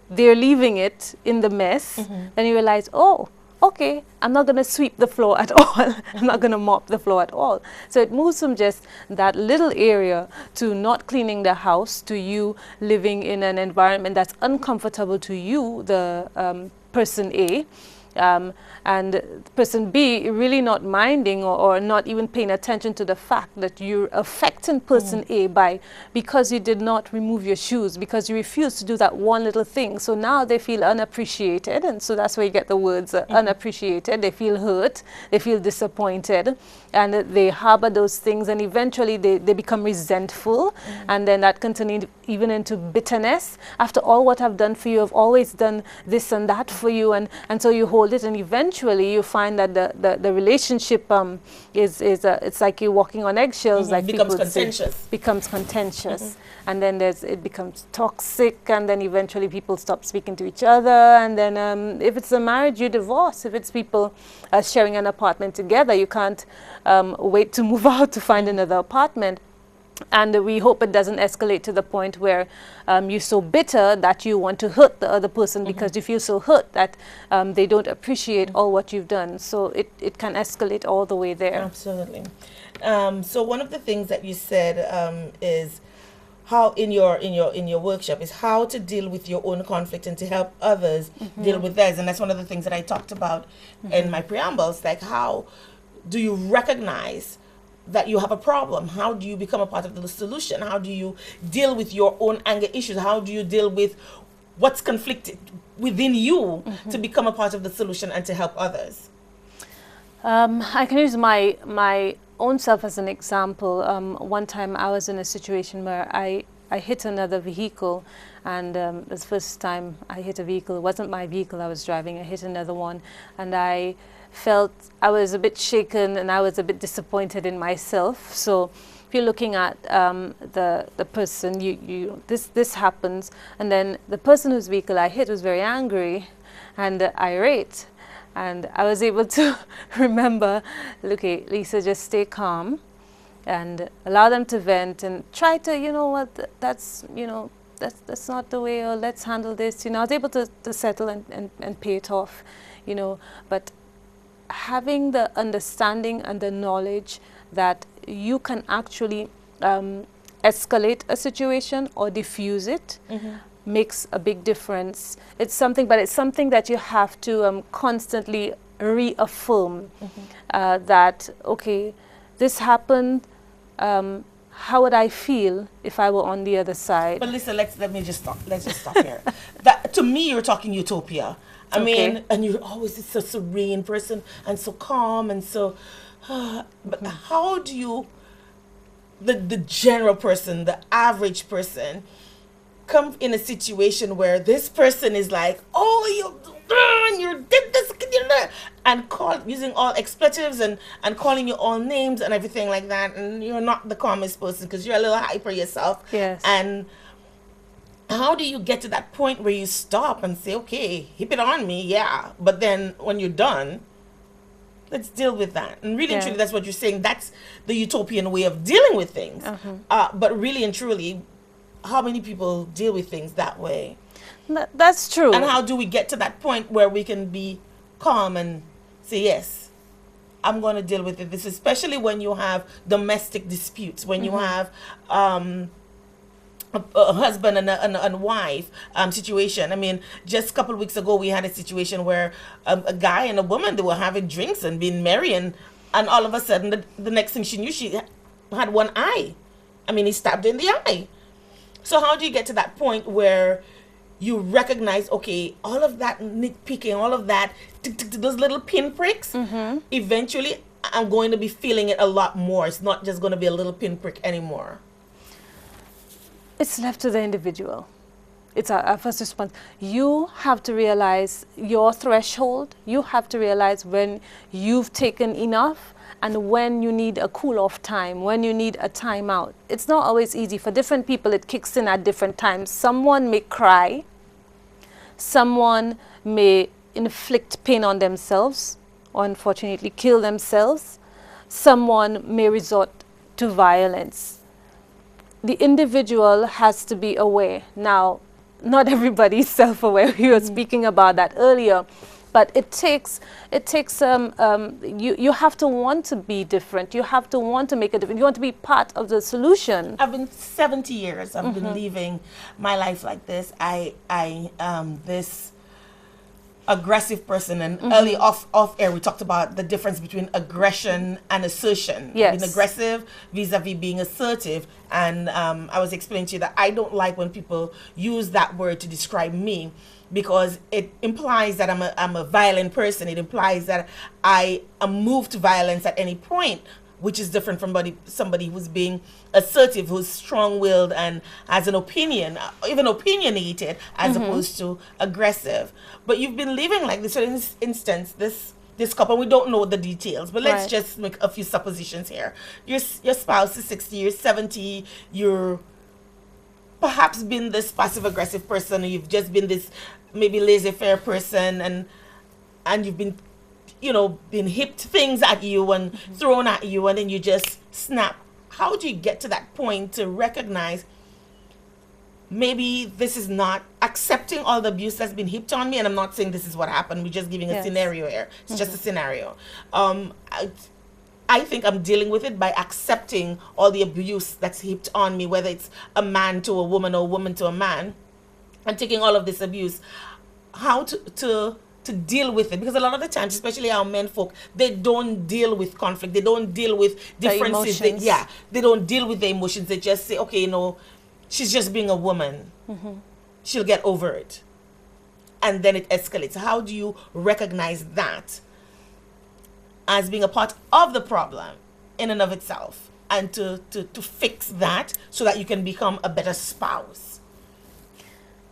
they're leaving it in the mess. Then you realize, oh, okay, I'm not going to sweep the floor at all. I'm not going to mop the floor at all. So it moves from just that little area to not cleaning the house, to you living in an environment that's uncomfortable to you, the person A. And person B really not minding or not even paying attention to the fact that you're affecting person A because you did not remove your shoes, because you refused to do that one little thing. So now they feel unappreciated, and so that's where you get the words unappreciated. They feel hurt, they feel disappointed, and they harbor those things, and eventually they become resentful, and then that continues even into bitterness. After all what I've done for you, I've always done this and that for you, and so you hold it, and eventually you find that the relationship is it's like you're walking on eggshells, like becomes people contentious. say, becomes contentious, and then it becomes toxic, and then eventually people stop speaking to each other, and then if it's a marriage, you divorce. If it's people sharing an apartment together, you can't wait to move out to find another apartment. And we hope it doesn't escalate to the point where you're so bitter that you want to hurt the other person because you feel so hurt that they don't appreciate all what you've done. So it can escalate all the way there. Absolutely. So one of the things that you said is how in your workshop is how to deal with your own conflict and to help others deal with theirs. And that's one of the things that I talked about in my preambles, like how do you recognize that you have a problem? How do you become a part of the solution? How do you deal with your own anger issues? How do you deal with what's conflicted within you to become a part of the solution and to help others? I can use my own self as an example. One time I was in a situation where I hit another vehicle, and the first time I hit a vehicle, it wasn't my vehicle I was driving, I hit another one, and I felt I was a bit shaken and I was a bit disappointed in myself. So if you're looking at the person, this happens, and then the person whose vehicle I hit was very angry and irate, and I was able to remember, okay, Lisa, just stay calm and allow them to vent and try to, you know what, that's not the way, or let's handle this. I was able to settle and pay it off, but having the understanding and the knowledge that you can actually escalate a situation or diffuse it makes a big difference. It's something that you have to constantly reaffirm that, okay, this happened, how would I feel if I were on the other side? But listen, let's just stop here. That, to me, you're talking utopia. I mean, and you're always so serene person and so calm and so, but how do you, the general person, the average person, come in a situation where this person is like, oh, you did this, and using all expletives and calling you all names and everything like that, and you're not the calmest person because you're a little hyper yourself. Yes. And how do you get to that point where you stop and say, okay, hip it on me, yeah, but then when you're done, let's deal with that. And really and truly, that's what you're saying. That's the utopian way of dealing with things. But really and truly, how many people deal with things that way? That's true. And how do we get to that point where we can be calm and say, yes, I'm going to deal with it. This, especially when you have domestic disputes, when you have a husband and wife situation. I mean, just a couple of weeks ago, we had a situation where a guy and a woman, they were having drinks and being merry, and all of a sudden, the next thing she knew, she had one eye. I mean, he stabbed her in the eye. So how do you get to that point where you recognize, okay, all of that nitpicking, all of that, those little pinpricks, eventually I'm going to be feeling it a lot more. It's not just going to be a little pinprick anymore. It's left to the individual. It's our first response. You have to realize your threshold. You have to realize when you've taken enough and when you need a cool-off time, when you need a timeout. It's not always easy. For different people, it kicks in at different times. Someone may cry. Someone may inflict pain on themselves or unfortunately kill themselves. Someone may resort to violence. The individual has to be aware. Now, not everybody is self-aware. We were speaking about that earlier. But it takes you have to want to be different. You have to want to make a difference. You want to be part of the solution. I've been 70 years. I've been living my life like this. I this aggressive person, and early off air we talked about the difference between aggression and assertion. Yes. Being aggressive vis-a-vis being assertive, and I was explaining to you that I don't like when people use that word to describe me, because it implies that I'm a violent person. It implies that I am moved to violence at any point, which is different from somebody who's being assertive, who's strong-willed and has an opinion, even opinionated, as opposed to aggressive. But you've been living like this. So in this instance, this couple, we don't know the details, but let's just make a few suppositions here. Your spouse is 60, you're 70, you're perhaps been this passive-aggressive person, or you've just been this maybe laissez-faire person, and you've been, been hipped things at you and thrown at you, and then you just snap. How do you get to that point to recognize maybe this is not accepting all the abuse that's been heaped on me? And I'm not saying this is what happened. We're just giving a scenario here. It's just a scenario. I think I'm dealing with it by accepting all the abuse that's heaped on me, whether it's a man to a woman or a woman to a man, and taking all of this abuse. How to deal with it, because a lot of the times, especially our men folk, they don't deal with conflict, they don't deal with differences, they don't deal with the emotions. They just say, okay, she's just being a woman, she'll get over it, and then it escalates. How do you recognize that as being a part of the problem in and of itself, and to fix that so that you can become a better spouse?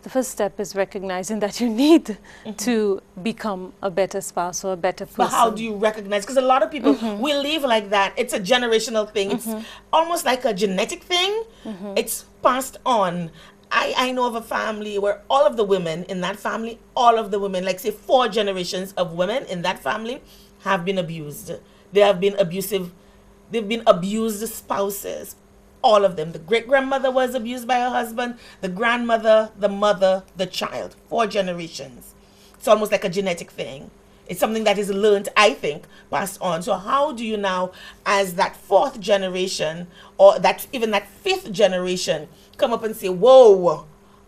The first step is recognizing that you need to become a better spouse or a better person. But how do you recognize? Because a lot of people, we live like that. It's a generational thing. It's almost like a genetic thing. It's passed on. I know of a family where all of the women in that family, like say 4 generations of women in that family have been abused. They have been abusive. They've been abused spouses. All of them. The great-grandmother was abused by her husband, the grandmother, the mother, the child. 4 generations. It's almost like a genetic thing. It's something that is learned, I think, passed on. So how do you now, as that 4th generation, or even that 5th generation, come up and say, whoa,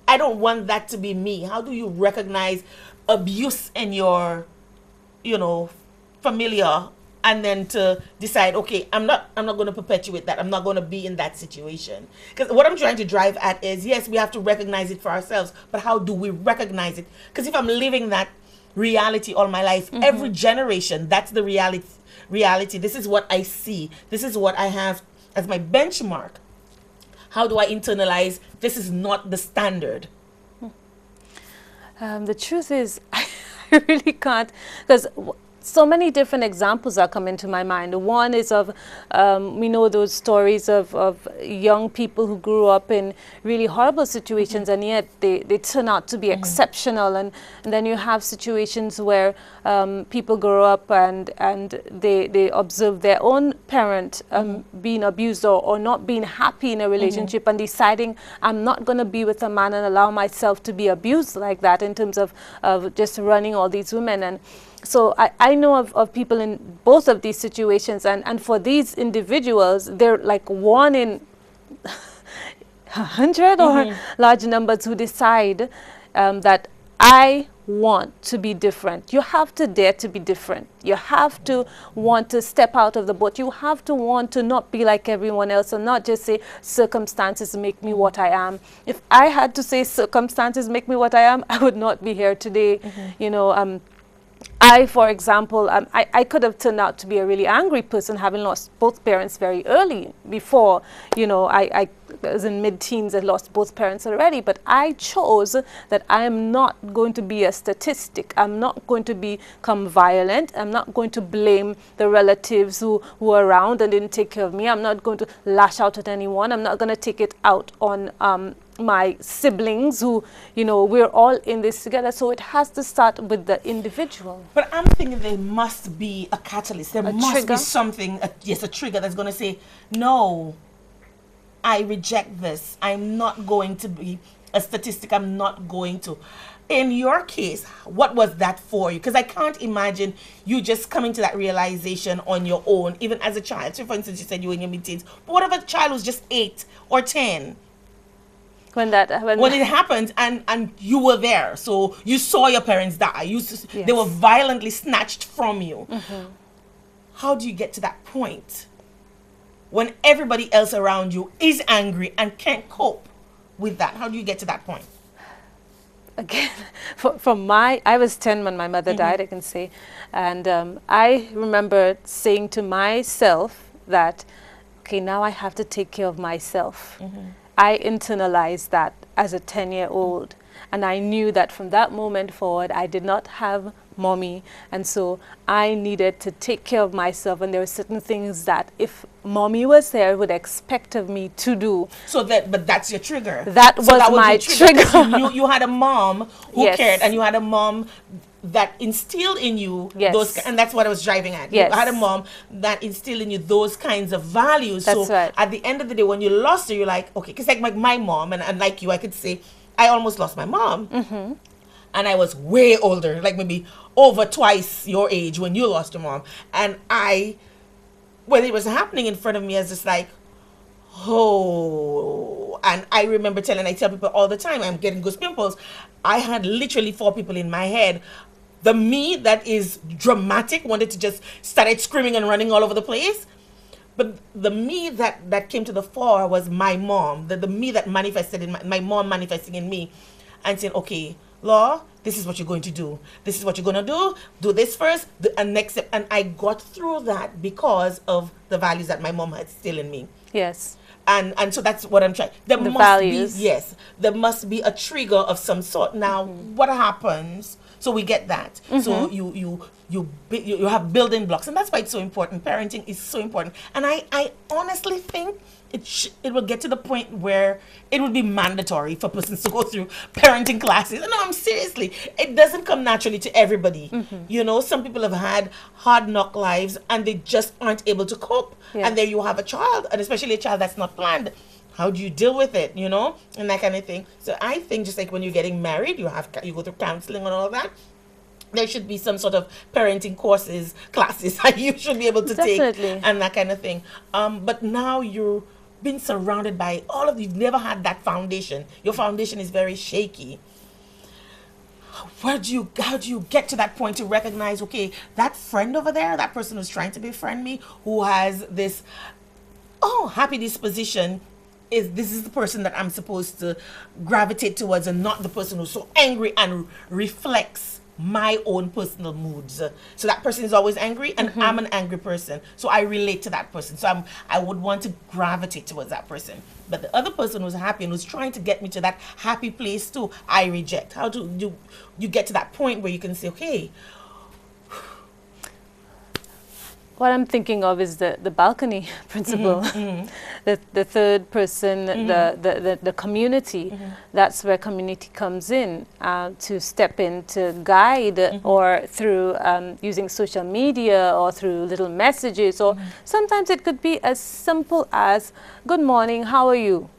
I don't want that to be me? How do you recognize abuse in your, familiar, and then to decide, okay, I'm not going to perpetuate that. I'm not going to be in that situation. Because what I'm trying to drive at is, yes, we have to recognize it for ourselves, but how do we recognize it? Because if I'm living that reality all my life, every generation, that's the reality. This is what I see. This is what I have as my benchmark. How do I internalize this is not the standard? The truth is, I really can't, because so many different examples are coming to my mind. One is of, we know those stories of young people who grew up in really horrible situations, and yet they turn out to be exceptional. And then you have situations where people grow up and they observe their own parent being abused or not being happy in a relationship, and deciding, I'm not going to be with a man and allow myself to be abused like that, in terms of just running all these women. And so I know of people in both of these situations, and for these individuals, they're like one in 100 or large numbers who decide that I want to be different. You have to dare to be different. You have to want to step out of the boat. You have to want to not be like everyone else and not just say circumstances make me what I am. If I had to say circumstances make me what I am, I would not be here today. You know, for example, I could have turned out to be a really angry person, having lost both parents very early. Before, you know, I was in mid-teens, I lost both parents already, but I chose that I am not going to be a statistic. I'm not going to become violent. I'm not going to blame the relatives who were around and didn't take care of me. I'm not going to lash out at anyone. I'm not going to take it out on my siblings who, you know, we're all in this together. So it has to start with the individual. But I'm thinking there must be a catalyst. There must trigger? be something, yes, a trigger that's going to say, no, I reject this. I'm not going to be a statistic. I'm not going to. In your case, what was that for you? Because I can't imagine you just coming to that realization on your own, even as a child. So for instance, you said you were in your mid-teens. But what if a child was just 8 or 10? When it happened and you were there, so you saw your parents die, they were violently snatched from you. How do you get to that point when everybody else around you is angry and can't cope with that? How do you get to that point? Again, I was 10 when my mother died, I can say, and I remember saying to myself that, okay, now I have to take care of myself. I internalized that as a 10-year-old, and I knew that from that moment forward I did not have mommy, and so I needed to take care of myself, and there were certain things that if mommy was there would expect of me to do. But that's your trigger. That was my trigger. You had a mom who cared, and you had a mom that instilled in you those, and that's what I was driving at. You had a mom that instilled in you those kinds of values. That's right. At the end of the day, when you lost her, you're like, okay, because like my mom, and like you, I could say, I almost lost my mom. And I was way older, like maybe over twice your age when you lost your mom. And when it was happening in front of me, I was just like, oh. And I remember I tell people all the time, I'm getting goose pimples. I had literally 4 people in my head. The me that is dramatic, wanted to just started screaming and running all over the place. But the me that came to the fore was my mom. The me that manifested in my mom manifesting in me and saying, okay, Law, this is what you're going to do. This is what you're going to do. Do this first, and next step. And I got through that because of the values that my mom had still in me. Yes. And so that's what I'm trying. There must be a trigger of some sort. Now, what happens? So we get that. So you have building blocks, and that's why it's so important. Parenting is so important, and I honestly think it will get to the point where it would be mandatory for persons to go through parenting classes. No, I'm seriously. It doesn't come naturally to everybody. You know, some people have had hard knock lives and they just aren't able to cope. Yeah. And there you have a child, and especially a child that's not planned. How do you deal with it, you know, and that kind of thing. So I think just like when you're getting married, you go through counseling and all that. There should be some sort of parenting classes that you should be able to take and that kind of thing. But now you're being surrounded by all of, you've never had that foundation. Your foundation is very shaky. How do you get to that point to recognize, okay, that friend over there, that person who's trying to befriend me, who has this happy disposition, this is the person that I'm supposed to gravitate towards, and not the person who's so angry and reflects my own personal moods. So that person is always angry, and I'm an angry person, so I relate to that person, so I would want to gravitate towards that person. But the other person who's happy and who's trying to get me to that happy place too, I reject. How do you get to that point where you can say, okay? What I'm thinking of is the balcony principle. The third person, the community. That's where community comes in to step in, to guide, or through using social media, or through little messages, or sometimes it could be as simple as, good morning, how are you?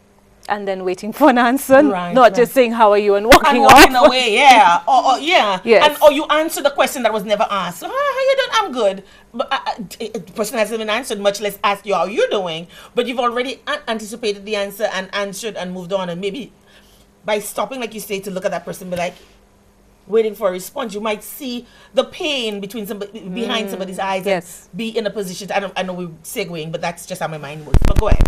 and then waiting for an answer, Right, not just saying how are you and walking And walking off. away, yeah. Or yeah. Yes. Or you answer the question that was never asked. So, how you doing? I'm good. But the person hasn't been answered, much less asked you how you're doing. But you've already anticipated the answer and answered and moved on. And maybe by stopping, like you say, to look at that person, be like, waiting for a response, you might see the pain between somebody behind somebody's eyes. Yes. And be in a position. I know we're segueing, but that's just how my mind works. But go ahead.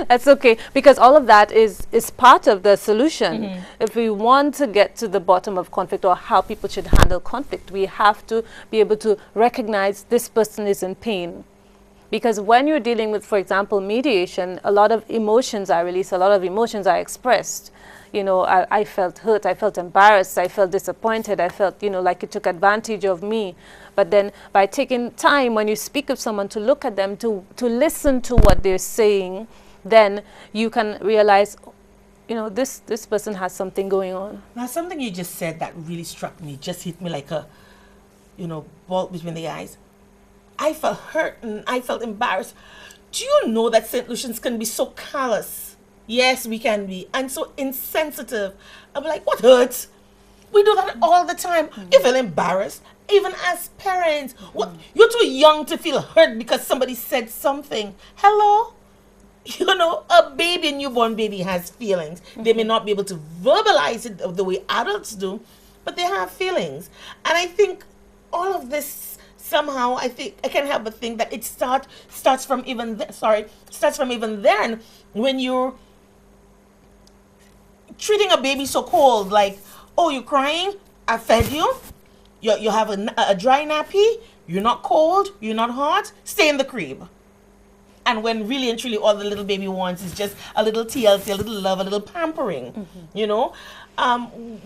That's okay, because all of that is part of the solution. If we want to get to the bottom of conflict or how people should handle conflict, we have to be able to recognize this person is in pain. Because when you're dealing with, for example, mediation, a lot of emotions are released, a lot of emotions are expressed. You know, I felt hurt, I felt embarrassed, I felt disappointed, I felt, you know, like you took advantage of me. But then by taking time when you speak with someone to look at them, to listen to what they're saying, then you can realize, you know, this person has something going on. Now, something you just said that really struck me, just hit me like a, you know, bolt between the eyes. I felt hurt and I felt embarrassed. Do you know that St. Lucians can be so callous? Yes, we can be. And so insensitive. I'm like, what hurts? We do that all the time. You feel embarrassed, even as parents. What? You're too young to feel hurt because somebody said something. Hello? You know, a baby, a newborn baby has feelings. They may not be able to verbalize it the way adults do, but they have feelings. And I think all of this somehow, I can't help but think that it starts from even then when you're treating a baby so cold, like, oh, you're crying, I fed you, you have a dry nappy, you're not cold, you're not hot, stay in the crib. And when really and truly all the little baby wants is just a little TLC, a little love, a little pampering, you know.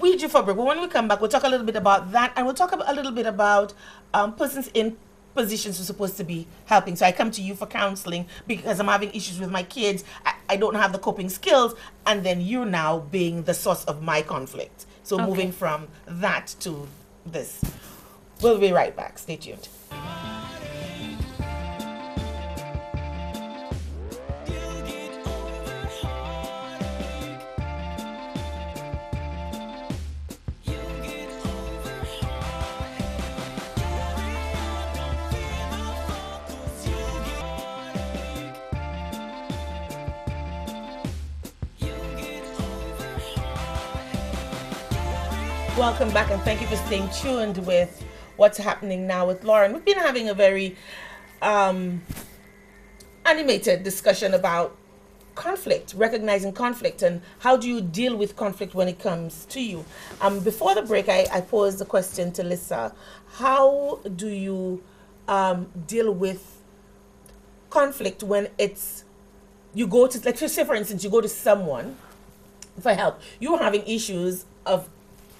We do for break, but when we come back, we'll talk a little bit about that, and we'll talk a little bit about persons in positions who are supposed to be helping. So I come to you for counseling because I'm having issues with my kids. I don't have the coping skills, and then you're now being the source of my conflict. So moving from that to this. We'll be right back. Stay tuned. Welcome back, and thank you for staying tuned with what's happening now with Lauren. We've been having a very animated discussion about conflict, recognizing conflict, and how do you deal with conflict when it comes to you. Before the break, I posed the question to Lisa: how do you deal with conflict when you go to, like, say for instance, you go to someone for help. You're having issues of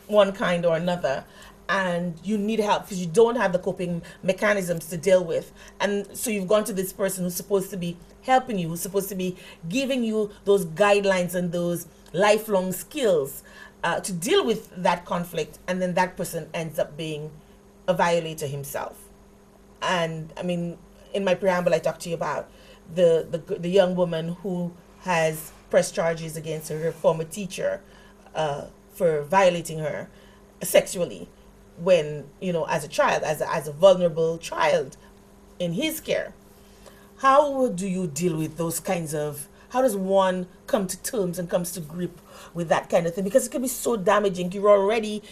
one kind or another, and you need help because you don't have the coping mechanisms to deal with, and so you've gone to this person who's supposed to be helping you, who's supposed to be giving you those guidelines and those lifelong skills to deal with that conflict, and then that person ends up being a violator himself. And I mean, in my preamble, I talked to you about the young woman who has pressed charges against her former teacher for violating her sexually when, you know, as a child, as a vulnerable child in his care. How do you deal with those kinds of, how does one come to terms and comes to grip with that kind of thing? Because it can be so damaging. You're already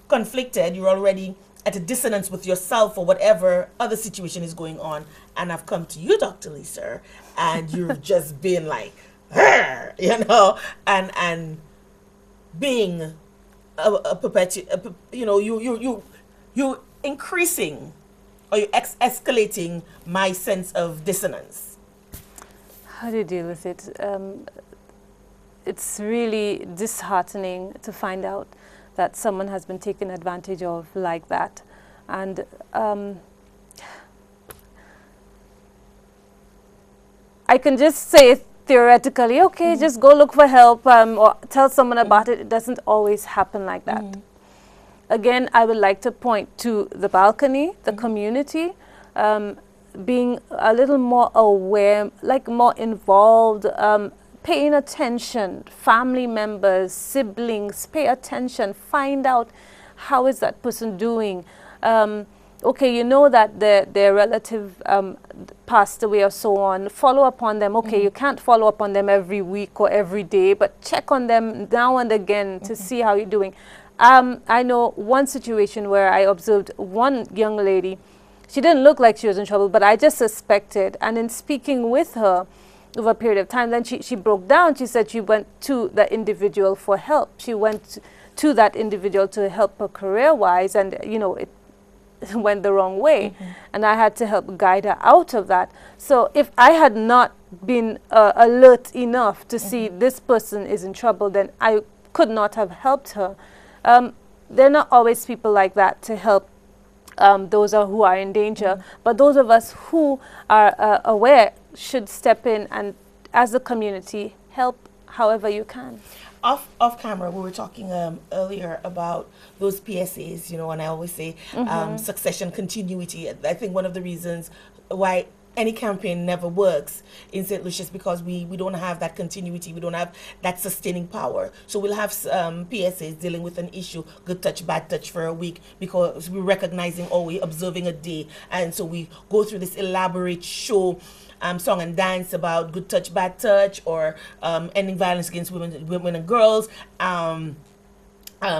conflicted, you're already at a dissonance with yourself or whatever other situation is going on, and I've come to you, Dr. Lisa, and you've just been like, you know, and being a perpetual, you know, you increasing or you escalating my sense of dissonance. How do you deal with it? It's really disheartening to find out that someone has been taken advantage of like that. And I can just say theoretically, okay, just go look for help or tell someone about it. It doesn't always happen like that. Again, I would like to point to the balcony, the community, being a little more aware, like more involved, paying attention, family members, siblings, pay attention, find out how is that person doing. Okay, you know that their relative passed away or so on, follow up on them. Okay, you can't follow up on them every week or every day, but check on them now and again to see how you're doing. I know one situation where I observed one young lady. She didn't look like she was in trouble, but I just suspected. And in speaking with her over a period of time, then she broke down. She said she went to the individual for help. She went to that individual to help her career-wise, and, you know, it went the wrong way. And I had to help guide her out of that. So if I had not been alert enough to see this person is in trouble, then I could not have helped her. There are not always people like that to help those who are in danger, but those of us who are aware should step in and, as a community, help however you can. Off camera, we were talking earlier about those PSAs, you know, and I always say succession continuity. I think one of the reasons why any campaign never works in St. Lucia's because we don't have that continuity, we don't have that sustaining power. So we'll have PSAs dealing with an issue, good touch, bad touch for a week because we're recognizing, we're observing a day. And so we go through this elaborate show, song and dance about good touch, bad touch, or ending violence against women and girls,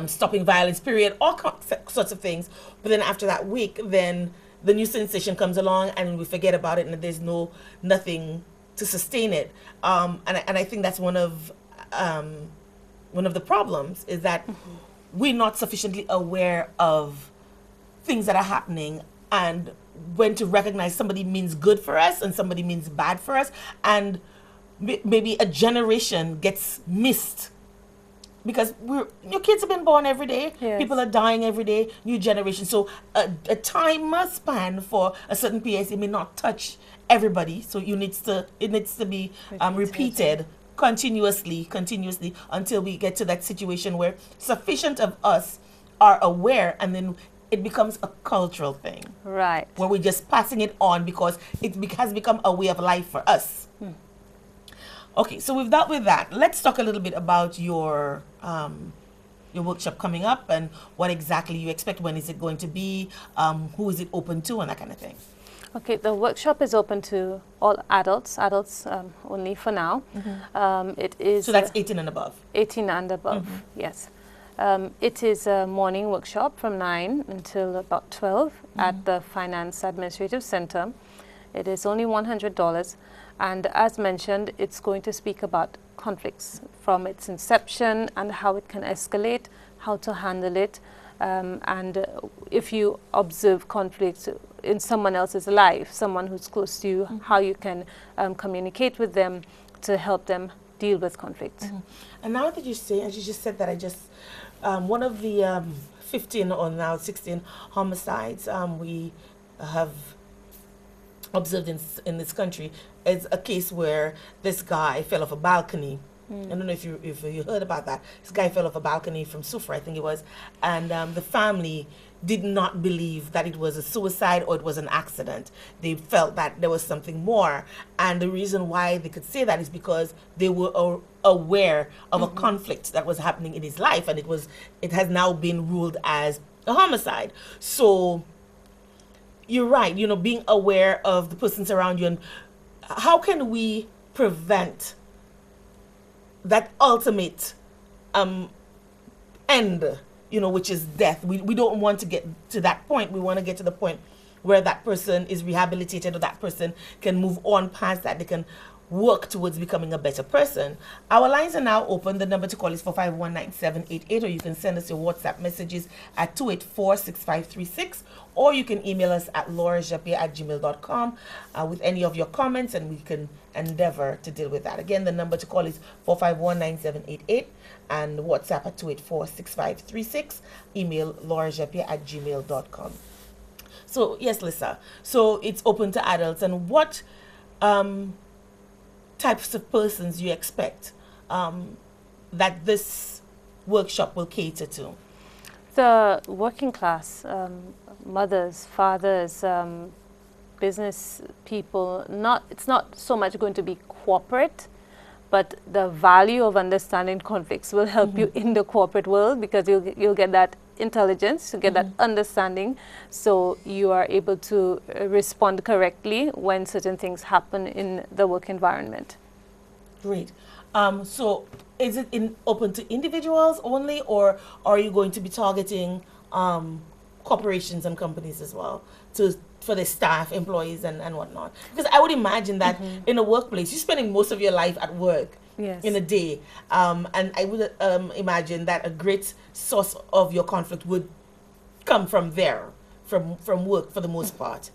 stopping violence, period, all sorts of things. But then after that week, then the new sensation comes along and we forget about it, and there's nothing to sustain it. And I think that's one of the problems is that we're not sufficiently aware of things that are happening and when to recognize somebody means good for us and somebody means bad for us, and maybe a generation gets missed. Because your kids have been born every day. Yes. People are dying every day. New generation. So a time span for a certain PSA may not touch everybody. So it needs to be repeated continuously until we get to that situation where sufficient of us are aware, and then it becomes a cultural thing. Right. Where we're just passing it on because it has become a way of life for us. Okay, so with that, let's talk a little bit about your workshop coming up and what exactly you expect. When is it going to be? Who is it open to, and that kind of thing. Okay, the workshop is open to all adults only for now. It is. So that's 18 and above. 18 and above, yes. It is a morning workshop from 9 until about 12 at the Finance Administrative Center. It is only $100. And as mentioned, it's going to speak about conflicts from its inception and how it can escalate, how to handle it, and if you observe conflicts in someone else's life, someone who's close to you, how you can communicate with them to help them deal with conflict. And now that you say, as you just said that, I just, one of the 15 or now 16 homicides we have observed in this country is a case where this guy fell off a balcony. I don't know if you heard about that. This guy fell off a balcony from Sufra, I think it was, and the family did not believe that it was a suicide or it was an accident. They felt that there was something more, and the reason why they could say that is because they were aware of a conflict that was happening in his life, and it has now been ruled as a homicide. So you're right, you know, being aware of the persons around you, and how can we prevent that ultimate end, you know, which is death. We don't want to get to that point. We want to get to the point where that person is rehabilitated, or that person can move on past that. They can work towards becoming a better person. Our lines are now open. The number to call is 451-9788, or you can send us your WhatsApp messages at 284-6536, or you can email us at laurajappier@gmail.com with any of your comments, and we can endeavor to deal with that. Again, the number to call is 451-9788, and WhatsApp at 284-6536, email laurajappier@gmail.com. So, yes, Lisa, so it's open to adults, and what types of persons you expect that this workshop will cater to? The working class, mothers, fathers, business people. It's not so much going to be corporate, but the value of understanding conflicts will help you in the corporate world, because you'll get that intelligence, you get that understanding, so you are able to respond correctly when certain things happen in the work environment. Great. So is it open to individuals only, or are you going to be targeting corporations and companies as well for the staff, employees, and whatnot? Because I would imagine that in a workplace, you're spending most of your life at work. Yes. In a day, and I would imagine that a great source of your conflict would come from there, from work for the most part.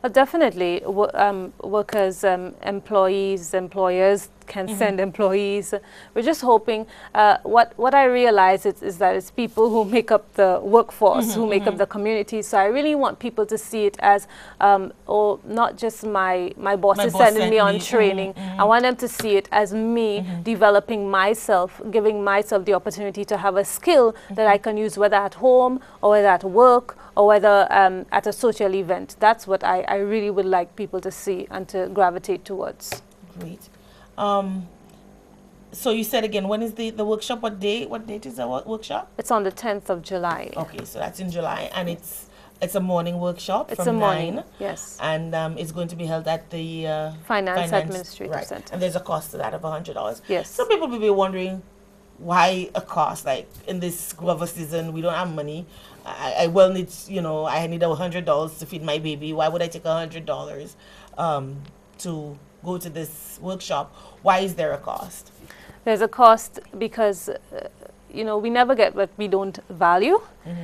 Well, definitely, workers, employees, employers can send employees. We're just hoping, what I realize is that it's people who make up the workforce, who make up the community. So I really want people to see it as, not just my boss is sending me on training. I want them to see it as me developing myself, giving myself the opportunity to have a skill that I can use, whether at home or whether at work, or whether at a social event. That's what I really would like people to see and to gravitate towards. Great. So you said again, when is the workshop? What date is the workshop? It's on the 10th of July. Okay, so that's in July, and it's a morning workshop. It's from a morning, 9, yes. and it's going to be held at the Finance Administrative right. Center. And there's a cost to that of $100. Yes. Some people will be wondering, why a cost? Like, in this Glover season, we don't have money. I well need, I need $100 to feed my baby. Why would I take $100 to go to this workshop? Why is there a cost? There's a cost because, we never get what we don't value.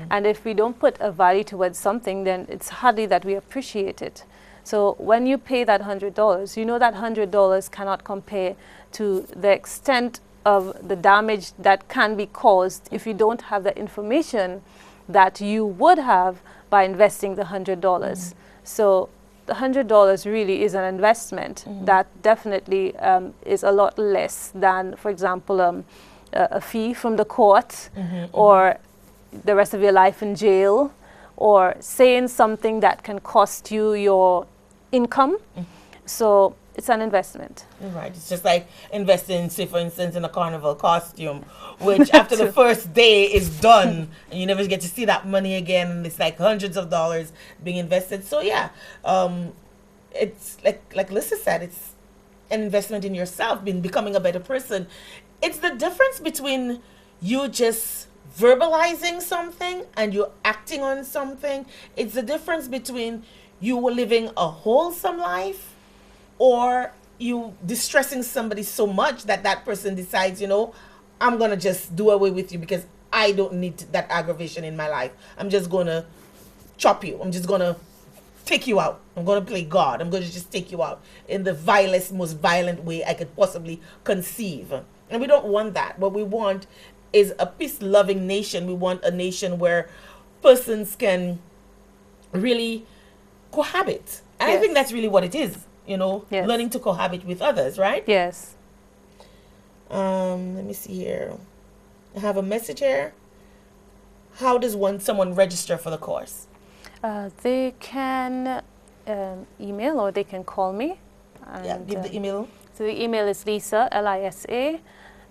And if we don't put a value towards something, then it's hardly that we appreciate it. So when you pay that $100, you know that $100 cannot compare to the extent of the damage that can be caused if you don't have the information that you would have by investing the $100. So the $100 really is an investment that definitely is a lot less than, for example, a fee from the court, or the rest of your life in jail, or saying something that can cost you your income. So it's an investment. Right. It's just like investing, say, for instance, in a carnival costume, which after the first day is done, and you never get to see that money again, and it's like hundreds of dollars being invested. So yeah, it's like Lisa said, it's an investment in yourself, becoming a better person. It's the difference between you just verbalizing something and you acting on something. It's the difference between you living a wholesome life, or you distressing somebody so much that that person decides, I'm going to just do away with you because I don't need that aggravation in my life. I'm just going to chop you. I'm just going to take you out. I'm going to play God. I'm going to just take you out in the vilest, most violent way I could possibly conceive. And we don't want that. What we want is a peace-loving nation. We want a nation where persons can really cohabit. And I think that's really what it is. Yes. Learning to cohabit with others, right? Yes. Let me see here. I have a message here. How does someone register for the course? They can email, or they can call me. And, give the email. So the email is Lisa, Lisa,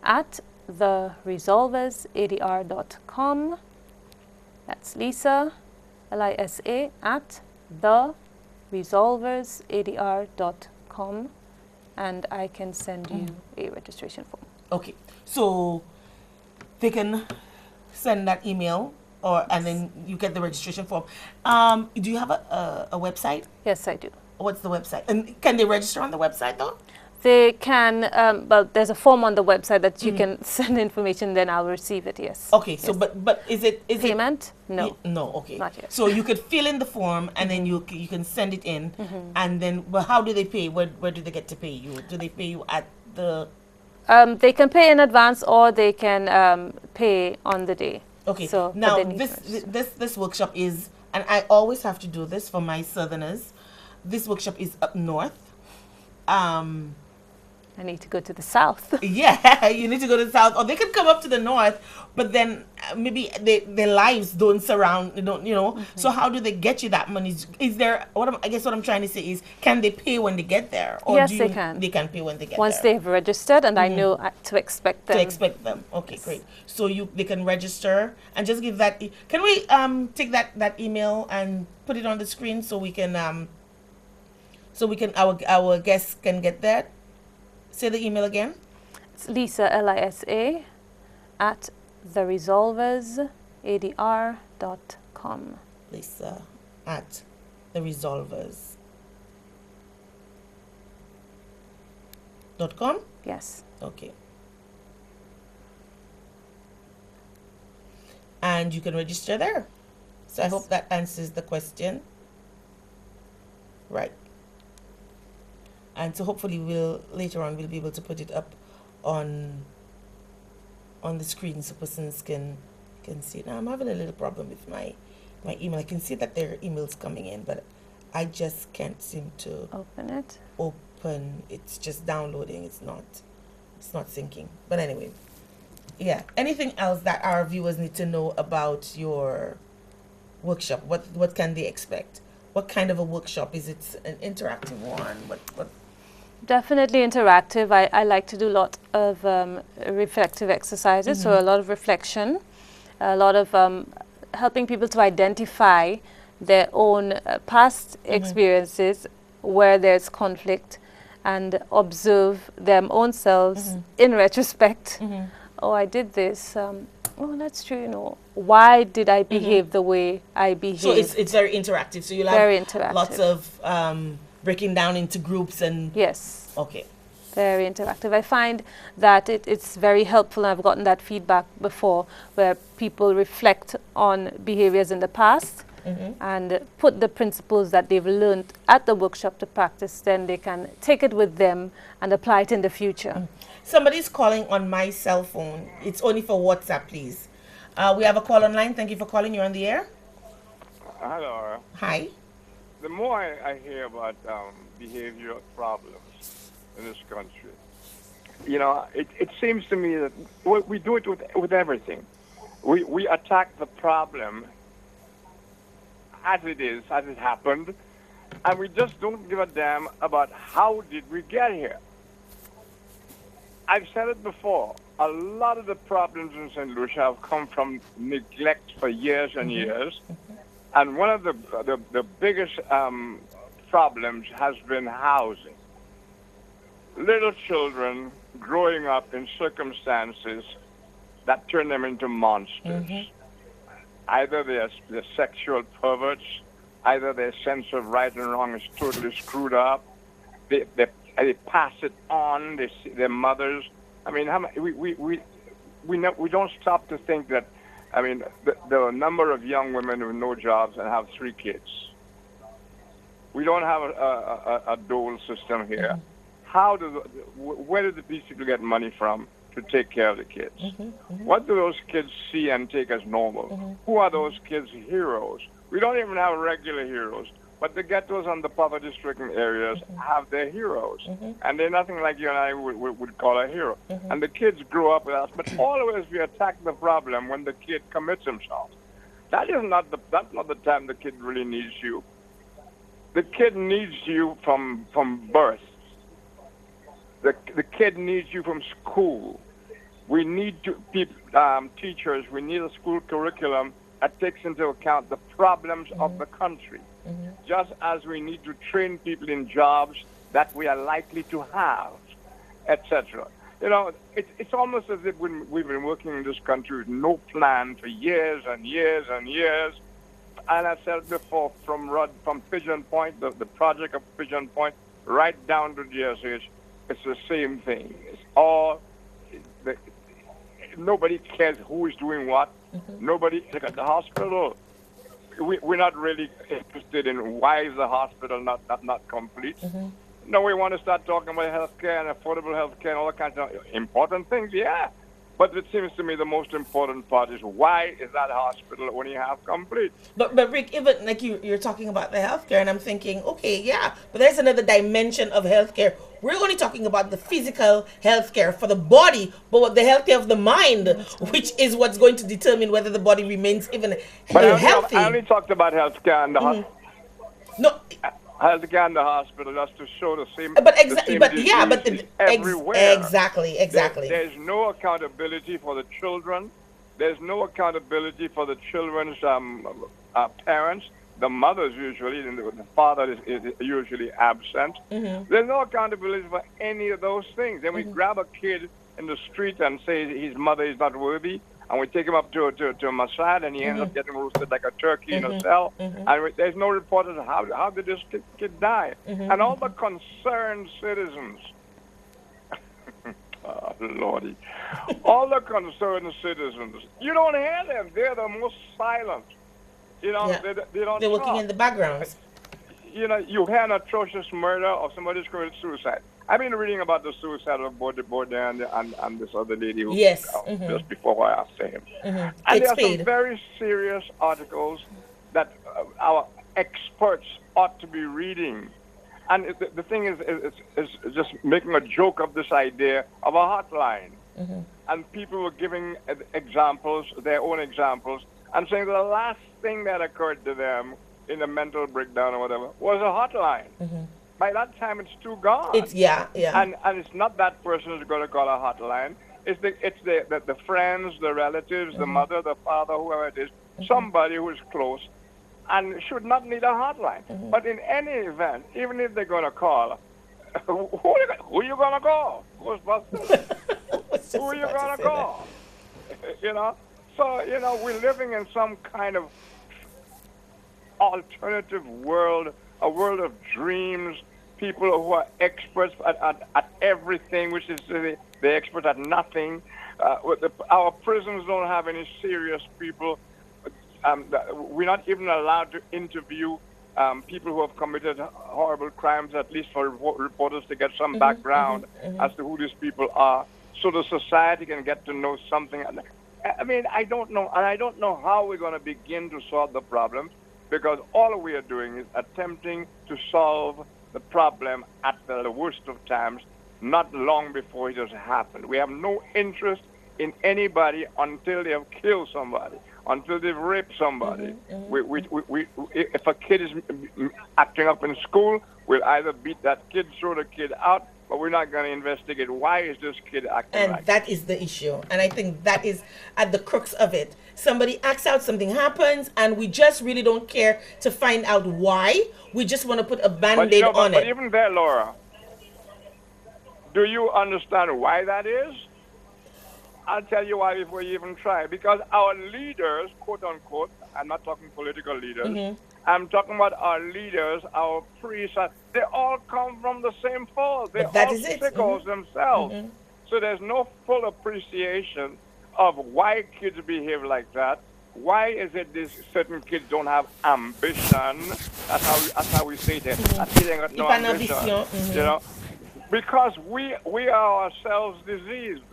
at theresolversadr.com. That's Lisa, Lisa, at theresolversadr.com, and I can send you a registration form. Okay, so they can send that email, and then you get the registration form. Do you have a website? Yes, I do. What's the website? And can they register on the website though? They can, but there's a form on the website that you can send information, then I'll receive it, yes. Okay, yes. so but is it payment? No. No, okay. Not yet. So you could fill in the form, and then you can send it in, and then, well, how do they pay? Where do they get to pay you? Do they pay you at the... They can pay in advance, or they can pay on the day. Okay, so now this workshop is, and I always have to do this for my Southerners, this workshop is up north. I need to go to the south. Yeah, you need to go to the south, or they can come up to the north, but then maybe their lives don't surround, so how do they get you that money? Is there, I guess what I'm trying to say is, can they pay when they get there? Or Yes, they can. They can pay when they get Once there. they've registered, and I know to expect them. To expect them. Okay, great. So they can register and just give that. Can we take that email and put it on the screen so we can our guests can get that? Say the email again. It's Lisa, Lisa, at theresolversadr.com. Lisa at theresolvers.com. Yes. Okay. And you can register there. So I hope that answers the question. Right. And so hopefully later on we'll be able to put it up on the screen so persons can see it. Now I'm having a little problem with my email. I can see that there are emails coming in, but I just can't seem to open it. It's just downloading. It's not syncing. But anyway, yeah. Anything else that our viewers need to know about your workshop? What can they expect? What kind of a workshop? Is it an interactive one? What? Definitely interactive. I like to do a lot of reflective exercises, so a lot of reflection, a lot of helping people to identify their own past experiences where there's conflict and observe their own selves in retrospect. Oh, I did this. Oh, that's true. Why did I behave the way I behaved? So it's very interactive. So you'll have lots of breaking down into groups and... Yes. Okay. Very interactive. I find that it's very helpful, and I've gotten that feedback before, where people reflect on behaviors in the past and put the principles that they've learned at the workshop to practice. Then they can take it with them and apply it in the future. Somebody's calling on my cell phone. It's only for WhatsApp, please. We have a call online. Thank you for calling. You're on the air. Hello. Hi. The more I hear about behavioral problems in this country, it seems to me that we do it with everything. We attack the problem as it is, as it happened, and we just don't give a damn about how did we get here. I've said it before. A lot of the problems in St. Lucia have come from neglect for years and years. And one of the biggest problems has been housing. Little children growing up in circumstances that turn them into monsters. Either they're sexual perverts, either their sense of right and wrong is totally screwed up. They pass it on. They see their mothers. I mean, we don't stop to think that. I mean, the number of young women with no jobs and have 3 kids. We don't have a dole system here. Where do these people get money from to take care of the kids? What do those kids see and take as normal? Who are those kids' heroes? We don't even have regular heroes. But the ghettos and the poverty-stricken areas have their heroes. And they're nothing like you and I would call a hero. And the kids grow up with us. But always we attack the problem when the kid commits himself. That's not the time the kid really needs you. The kid needs you from birth. The kid needs you from school. We need teachers. We need a school curriculum that takes into account the problems of the country. Just as we need to train people in jobs that we are likely to have, etc. It's almost as if we've been working in this country with no plan for years and years and years. And I've said before, from Pigeon Point, the project of Pigeon Point, right down to DSH, it's the same thing. It's all, nobody cares who is doing what. Nobody, like at the hospital, we're not really interested in why is the hospital not complete. No, we want to start talking about healthcare and affordable healthcare and all kinds of important things, yeah. But it seems to me the most important part is why is that hospital only half complete? But Rick, even like you're talking about the healthcare, and I'm thinking, okay, yeah, but there's another dimension of healthcare we're only talking about the physical health care for the body, but the health care of the mind, which is what's going to determine whether the body remains even But healthy. I only talked about healthcare and the No, healthcare in the hospital just to show the same. but the same disease is everywhere. Exactly. There's no accountability for the children. There's no accountability for the children's parents. The mothers usually, and the father is usually absent. There's no accountability for any of those things. Then we grab a kid in the street and say his mother is not worthy, and we take him up to a Mossad, and he ends up getting roasted like a turkey in a cell. And there's no report of how did this kid die. And all the concerned citizens, oh, Lordy, all the concerned citizens, you don't hear them. They're the most silent. You know, they don't They're working talk. in the backgrounds. You know, you hear an atrocious murder or somebody's committed suicide. I've been reading about the suicide of Baudelaire and this other lady who just before or after him. And there are some very serious articles that our experts ought to be reading. And the thing is just making a joke of this idea of a hotline. And people were giving examples, their own examples, and saying the last thing that occurred to them in a mental breakdown or whatever was a hotline. By that time, it's too gone. And it's not that person who's going to call a hotline. It's the friends, the relatives, the mother, the father, whoever it is, somebody who is close, and should not need a hotline. But in any event, even if they're going to call, who are you going to call? Ghostbusters? Who are you going to call? You know. So, you know, we're living in some kind of alternative world, a world of dreams, people who are experts at everything, which is they're expert at nothing. Our prisons don't have any serious people. We're not even allowed to interview people who have committed horrible crimes, at least for reporters to get some background as to who these people are, so the society can get to know something. I mean, I don't know, and I don't know how we're going to begin to solve the problem, because all we are doing is attempting to solve the problem at the worst of times, not long before it has happened. We have no interest in anybody until they have killed somebody, until they've raped somebody. If a kid is acting up in school, we'll either beat that kid, throw the kid out, but we're not going to investigate why is this kid acting and like that is the issue. And I think that is at the crux of it. Somebody acts out, something happens, and we just really don't care to find out why. We just want to put a Band-Aid on it. But even there, Laura, do you understand why that is? I'll tell you why before you even try. Because our leaders, quote unquote, I'm not talking political leaders, I'm talking about our leaders, our priests, they all come from the same fold. They're all sickos themselves. So there's no full appreciation of why kids behave like that. Why is it these certain kids don't have ambition? That's how we say that. A kid ain't got no ambition. You know? Because we are ourselves diseased.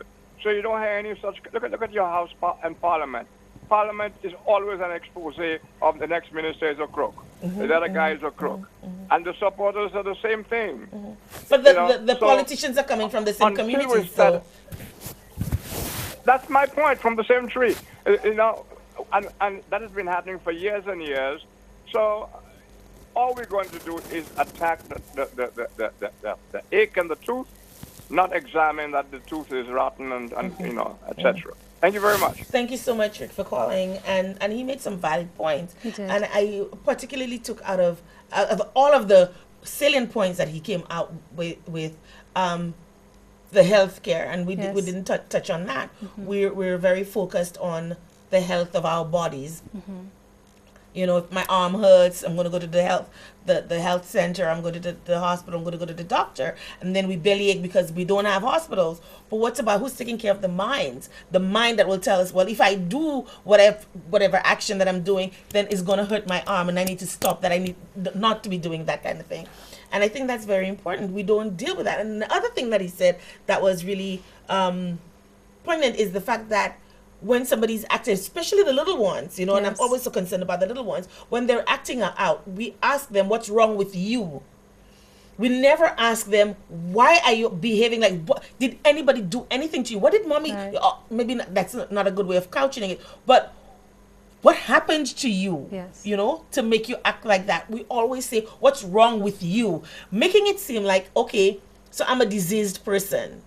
So you don't hear any such. Look at your House and Parliament. Parliament is always an expose of the next minister is a crook. The other guy is a crook. And the supporters are the same thing. But the politicians are coming from the same communities. So. That's my point, from the same tree. You know, and that has been happening for years and years. So all we're going to do is attack the ache and the tooth, not examine that the tooth is rotten and you know, etc. Thank you very much. Thank you so much, Rick, for calling. And he made some valid points. He did. And I particularly took out of all of the salient points that he came out with the healthcare, and we didn't touch on that. We're very focused on the health of our bodies. You know, if my arm hurts, I'm going to go to the health center, I'm going to the hospital, I'm going to go to the doctor, and then we bellyache because we don't have hospitals. But what's about who's taking care of the minds? The mind that will tell us, well, if I do whatever action that I'm doing, then it's going to hurt my arm, and I need to stop that. I need not to be doing that kind of thing. And I think that's very important. We don't deal with that. And the other thing that he said that was really poignant is the fact that when somebody's acting, especially the little ones, you know, and I'm always so concerned about the little ones, when they're acting out, we ask them, what's wrong with you? We never ask them, why are you behaving like, did anybody do anything to you? What did mommy, Right. maybe that's not a good way of couching it, but what happened to you, Yes. to make you act like that? We always say, what's wrong with you? Making it seem like, okay, so I'm a diseased person.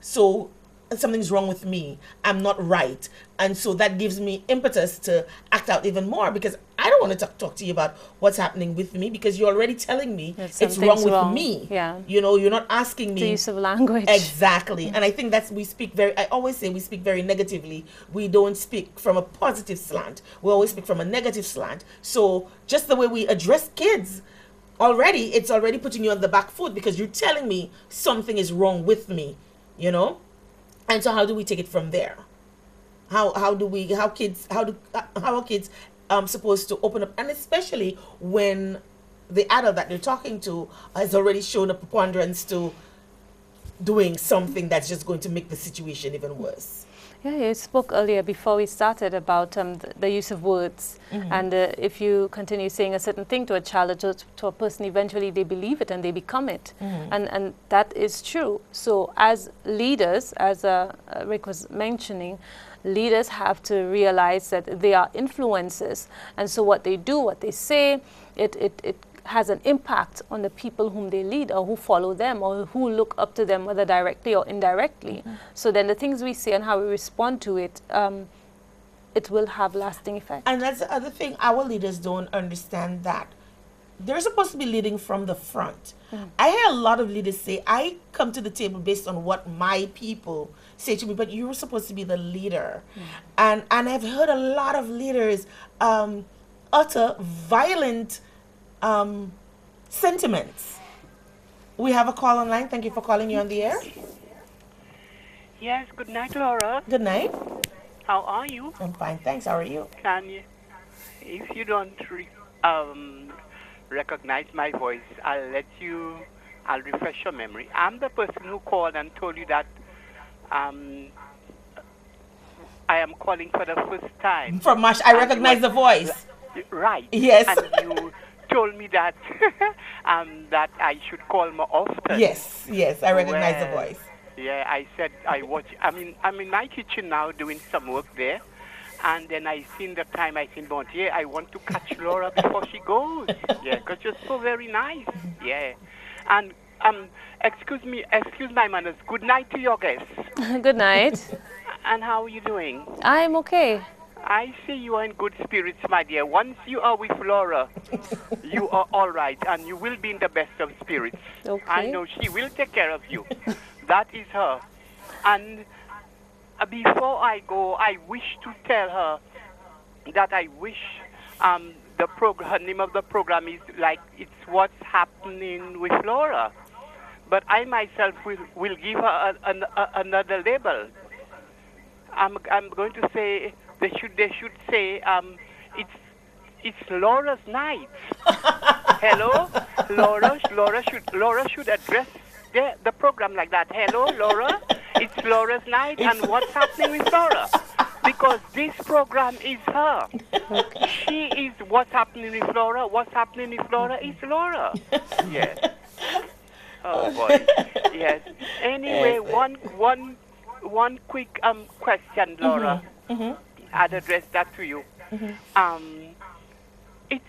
So something's wrong with me. I'm not right. And so that gives me impetus to act out even more, because I don't want to talk to you about what's happening with me, because you're already telling me That it's wrong something's with wrong. me. Yeah. You're not asking The me. use of language. Exactly. And I think I always say we speak very negatively. We don't speak from a positive slant. We always speak from a negative slant. So just the way we address kids, it's already putting you on the back foot, because you're telling me something is wrong with me, And so how do we take it from there? How are kids supposed to open up, and especially when the adult that they're talking to has already shown a preponderance to doing something that's just going to make the situation even worse. Yeah, you spoke earlier before we started about the use of words. And if you continue saying a certain thing to a child or to a person, eventually they believe it and they become it. And that is true. So as leaders, as Rick was mentioning, leaders have to realize that they are influencers. And so what they do, what they say, it has an impact on the people whom they lead or who follow them or who look up to them, whether directly or indirectly. So then the things we say and how we respond to it, it will have lasting effect. And that's the other thing, our leaders don't understand that. They're supposed to be leading from the front. I hear a lot of leaders say, I come to the table based on what my people say to me, but you're supposed to be the leader. And I've heard a lot of leaders utter violent sentiments. We have a call online. Thank you for calling. You on the air. Yes, good night, Laura. Good night. How are you? I'm fine, thanks. How are you? Can you, if you don't recognize my voice, I'll refresh your memory. I'm the person who called and told you that I am calling for the first time. From Mash, I recognize the voice. Right. Yes. And you told me that that I should call more often. Yes, I recognize the voice. Yeah, I said I'm in my kitchen now doing some work there, and then I seen the time. I said, "Bontier, I want to catch Laura before she goes." Yeah, because you're so very nice. Yeah, and excuse my manners. Good night to your guests. Good night. And how are you doing? I'm okay. I see you are in good spirits, my dear. Once you are with Laura, you are all right, and you will be in the best of spirits. Okay. I know she will take care of you. That is her. And before I go, I wish to tell her that I wish her name of the program is like it's what's happening with Laura. But I myself will give her another label. I'm going to say they should say it's Laura's night. Hello, Laura should address the program like that. Hello, Laura, it's Laura's night, and what's happening with Laura? Because this program is her. She is what's happening with Laura. What's happening with Laura is Laura. Yes. Oh boy. Yes. Anyway, one quick question, Laura. I'd address that to you. It's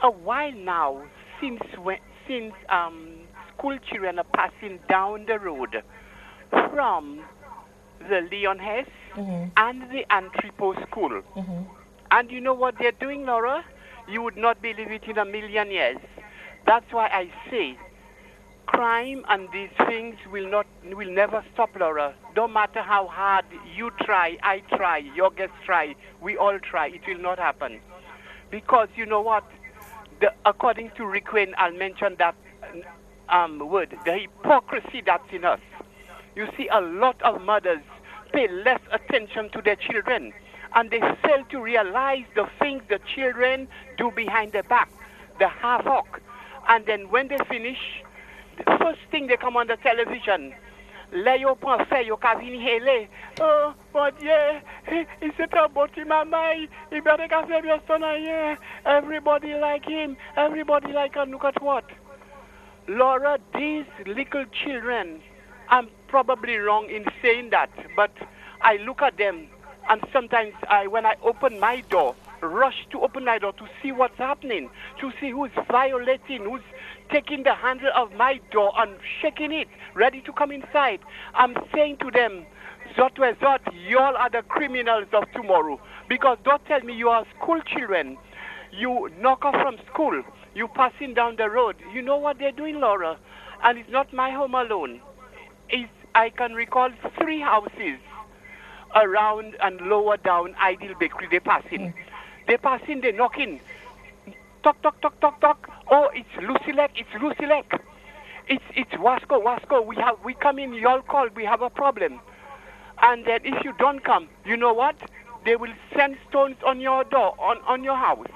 a while now since school children are passing down the road from the Leon Hess and the Entrepot School. And you know what they're doing, Laura? You would not believe it in a million years. That's why I say crime and these things will never stop, Laura. Don't matter how hard you try, I try, your guests try, we all try, it will not happen. Because you know what? According to Rick Wayne, I'll mention that word, the hypocrisy that's in us. You see, a lot of mothers pay less attention to their children, and they fail to realize the things the children do behind their back, the havoc. And then when they finish, the first thing they come on the television, là yo prend fait yo ka vini hele. Oh, mon Dieu, il s'est aborti maman, il better ka fait bien son. Everybody like him, everybody like her. Look at what? Laura, these little children, I'm probably wrong in saying that, but I look at them, and sometimes when I open my door, rush to open my door to see what's happening, to see who's violating, who's taking the handle of my door and shaking it, ready to come inside. I'm saying to them, Zotwe Zot, y'all are the criminals of tomorrow. Because don't tell me you are school children. You knock off from school. You passing down the road. You know what they're doing, Laura? And it's not my home alone. I can recall 3 houses around and lower down Ideal Bakery. They're passing. They're passing, they're knocking. Tock, tock, tock, tock, tock. Oh, it's Lucilec, it's Lucilec. It's Wasco. We come in, y'all call, we have a problem. And then if you don't come, you know what? They will send stones on your door, on your house.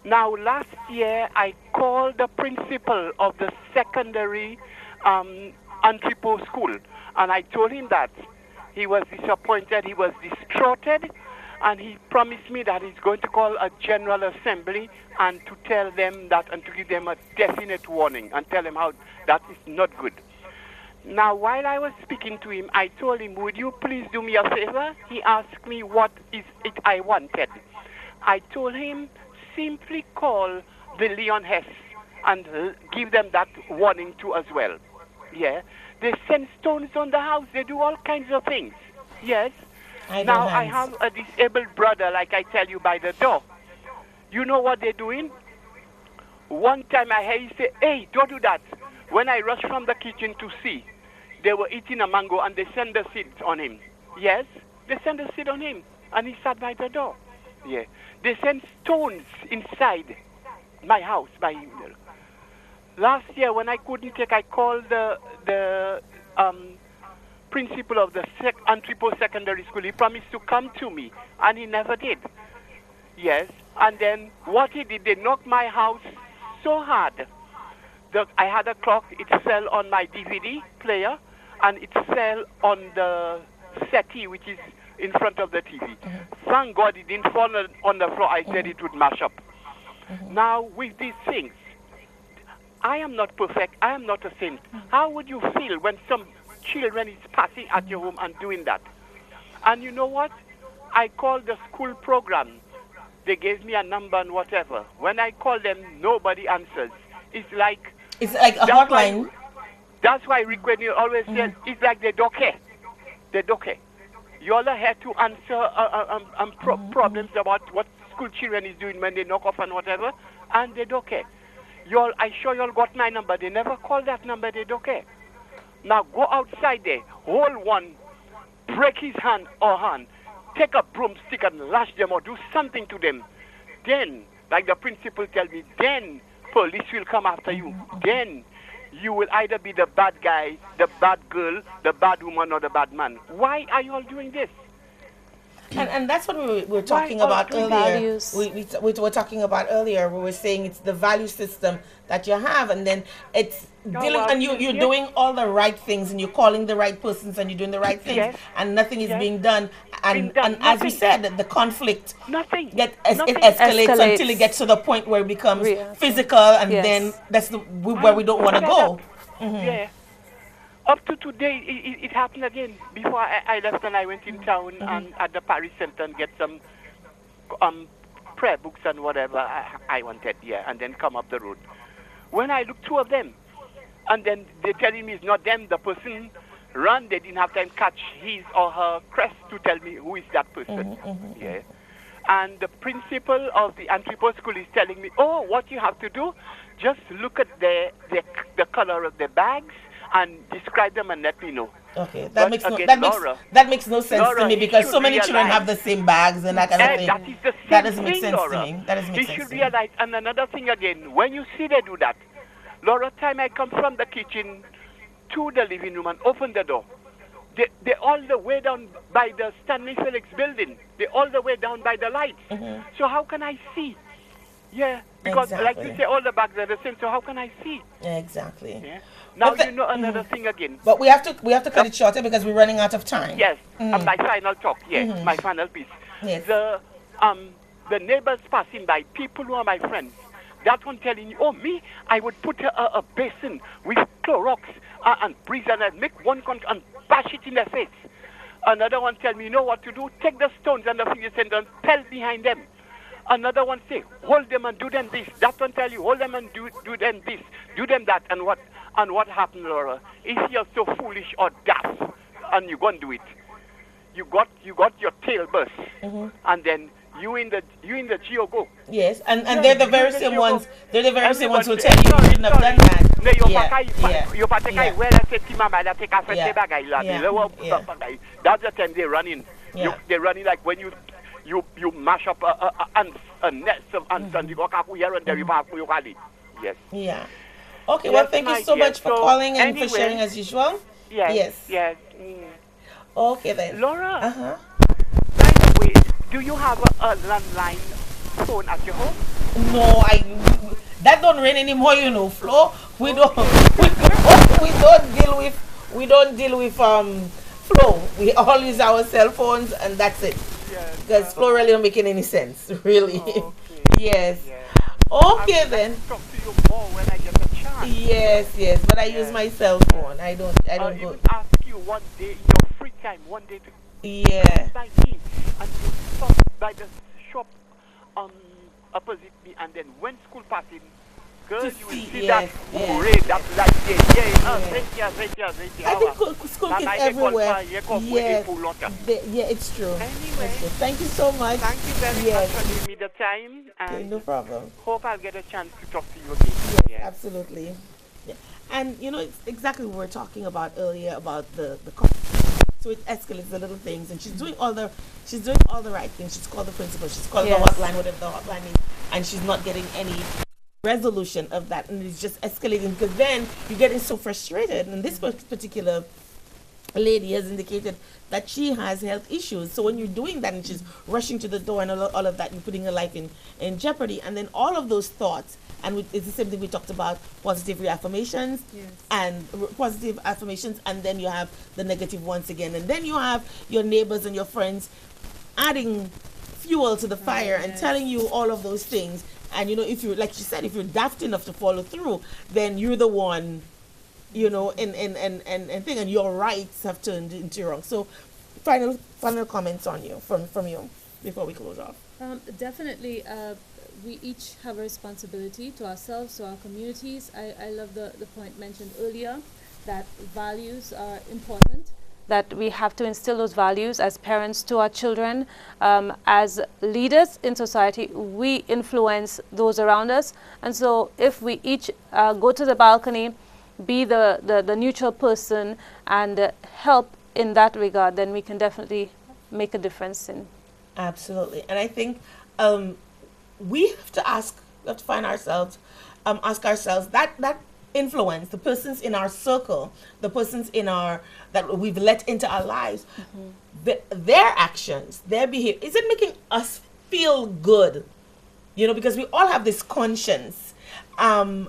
Now, last year, I called the principal of the secondary Entrepot school, and I told him that. He was disappointed, he was distraughted, and he promised me that he's going to call a general assembly and to tell them that and to give them a definite warning and tell them how that is not good. Now, while I was speaking to him, I told him, would you please do me a favor? He asked me what is it I wanted. I told him, simply call the Leon Hess and give them that warning too as well. Yeah. They send stones on the house. They do all kinds of things. Yes. Now, I have a disabled brother, like I tell you, by the door. You know what they're doing? One time I heard he say, hey, don't do that. When I rushed from the kitchen to see, they were eating a mango and they sent the seed on him. Yes, they sent the seed on him and he sat by the door. Yeah. They sent stones inside my house by email. Last year when I couldn't take, I called the principal of the Entrepot Secondary School. He promised to come to me and he never did. Yes, and then what he did, they knocked my house so hard. I had a clock, it fell on my DVD player, and it fell on the settee, which is in front of the TV. Thank God it didn't fall on the floor. I said it would mash up. Now, with these things, I am not perfect. I am not a saint. How would you feel when some children is passing at your home and doing that? And you know what? I called the school program. They gave me a number and whatever. When I call them, nobody answers. It's like a hotline. That's why Rick Whitney always says it's like the doke. The doke. You all are here to answer problems about what school children is doing when they knock off and whatever, and they doke. I sure y'all got my number. They never call that number. They doke. Now go outside there, hold one, break his hand or hand, take a broomstick and lash them or do something to them. Then, like the principal tell me, then police will come after you. Then you will either be the bad guy, the bad girl, the bad woman, or the bad man. Why are you all doing this? And that's what we were talking about earlier. We were talking about earlier. We were saying it's the value system that you have, and then it's dealing, and you're doing all the right things, and you're calling the right persons, and you're doing the right things, and nothing is being done. And as we said, the conflict it escalates until it gets to the point where it becomes physical, and then that's where we don't want to go. Yeah. Up to today, it happened again. Before I left and I went in town and at the Paris Center and get some prayer books and whatever I wanted, and then come up the road. When I looked, 2 of them, and then they're telling me it's not them, the person run, they didn't have time to catch his or her crest to tell me who is that person. Yeah. And the principal of the Entrepot school is telling me, oh, what you have to do, just look at the color of the bags, and describe them and let me know. Okay, that makes no sense to me, because so many children have the same bags and that kind of thing. That is the same that doesn't make thing, sense Laura. to me. That doesn't make sense. You should realize, and another thing again, when you see they do that, Laura, time I come from the kitchen to the living room and open the door, they're all the way down by the Stanley Felix building. They're all the way down by the lights. So how can I see? Yeah, because like you say, all the bags are the same. So how can I see? Exactly. Yeah. Now you know another thing again. But we have to cut it shorter because we're running out of time. Yes. My final talk. My final piece. Yes. The neighbors passing by, people who are my friends, That one telling you, oh, me, I would put a basin with Clorox and breeze and I'd make one and bash it in their face. Another one tell me, you know what to do? Take the stones and the fingers and pelt behind them. Another one say, hold them and do them this. That one tell you, hold them and do them this, do them that. And what happened, Laura? If you're so foolish or daft and you go and do it, you got your tail burst, and then you in the GO go. Yes, and they're the very same ones. They're the very same ones who tell you you shouldn't have done that. That's the time they're running. They're running like when you mash up a nest of ants and you go here and there you valley. Yes. Yeah. Okay. Well, thank you so much for calling and for sharing as usual. Yes. Okay then. Laura. By the way, do you have a landline phone at your home? No, that don't rain anymore, you know, Flo. We don't deal with Flo. We all use our cell phones and that's it. Because Flo really don't making any sense, really. Okay. Yes. Okay then. Talk to you more when I get a chance. Yes, but I use my cell phone. I don't go. Even ask you one day in your free time, one day to by me, and you stop by the shop opposite me, and then when school passing, girl, you will see that parade, that light there. I think school kids everywhere. Yeah, it's true. Anyway, thank you so much. Thank you very much for giving me the time. And okay, no problem. Hope I'll get a chance to talk to you again. Yes, absolutely. Yeah. And you know, it's exactly what we were talking about earlier about the so it escalates the little things, and she's doing all the right things. She's called the principal, she's called the hotline, whatever the hotline is, and she's not getting any resolution of that, and it's just escalating because then you're getting so frustrated. And this particular lady has indicated that she has health issues. So when you're doing that and she's rushing to the door and all of that, you're putting her life in jeopardy. And then all of those thoughts, and it's the same thing we talked about, positive reaffirmations and positive affirmations, and then you have the negative once again. And then you have your neighbors and your friends adding fuel to the fire and telling you all of those things. And you know, if you, like she said, if you're daft enough to follow through, then you're the one, you know, and thing, and your rights have turned into wrong. So, final comments on you from you before we close off. Definitely, we each have a responsibility to ourselves, to our communities. I love the point mentioned earlier that values are important. That we have to instill those values as parents to our children. As leaders in society, we influence those around us. And so if we each go to the balcony, be the neutral person and help in that regard, then we can definitely make a difference in. Absolutely. And I think we have to ask ourselves that influence, the persons in our circle, the persons that we've let into our lives, their actions, their behavior, is it making us feel good? You know, because we all have this conscience. And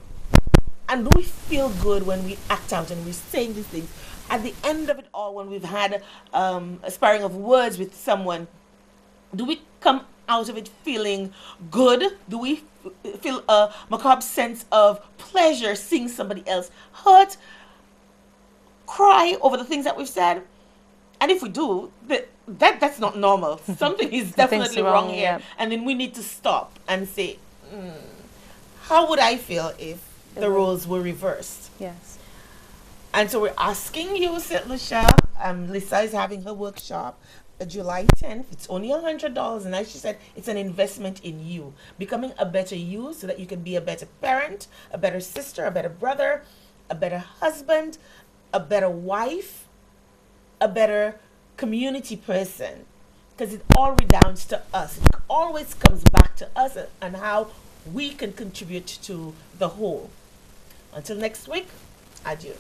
do we feel good when we act out and we're saying these things? At the end of it all, when we've had a sparring of words with someone, do we come out of it feeling good? Do we feel a macabre sense of pleasure seeing somebody else hurt, cry over the things that we've said? And if we do, that's not normal. Something is definitely wrong here. Yeah. And then we need to stop and say, how would I feel if the roles were reversed? Yes. And so we're asking you, St. Lucia. Lisa is having her workshop July 10th. It's only $100, and as she said, it's an investment in you, becoming a better you, so that you can be a better parent, a better sister, a better brother, a better husband, a better wife, a better community person. Because it all redounds to us. It always comes back to us and how we can contribute to the whole. Until next week, adieu.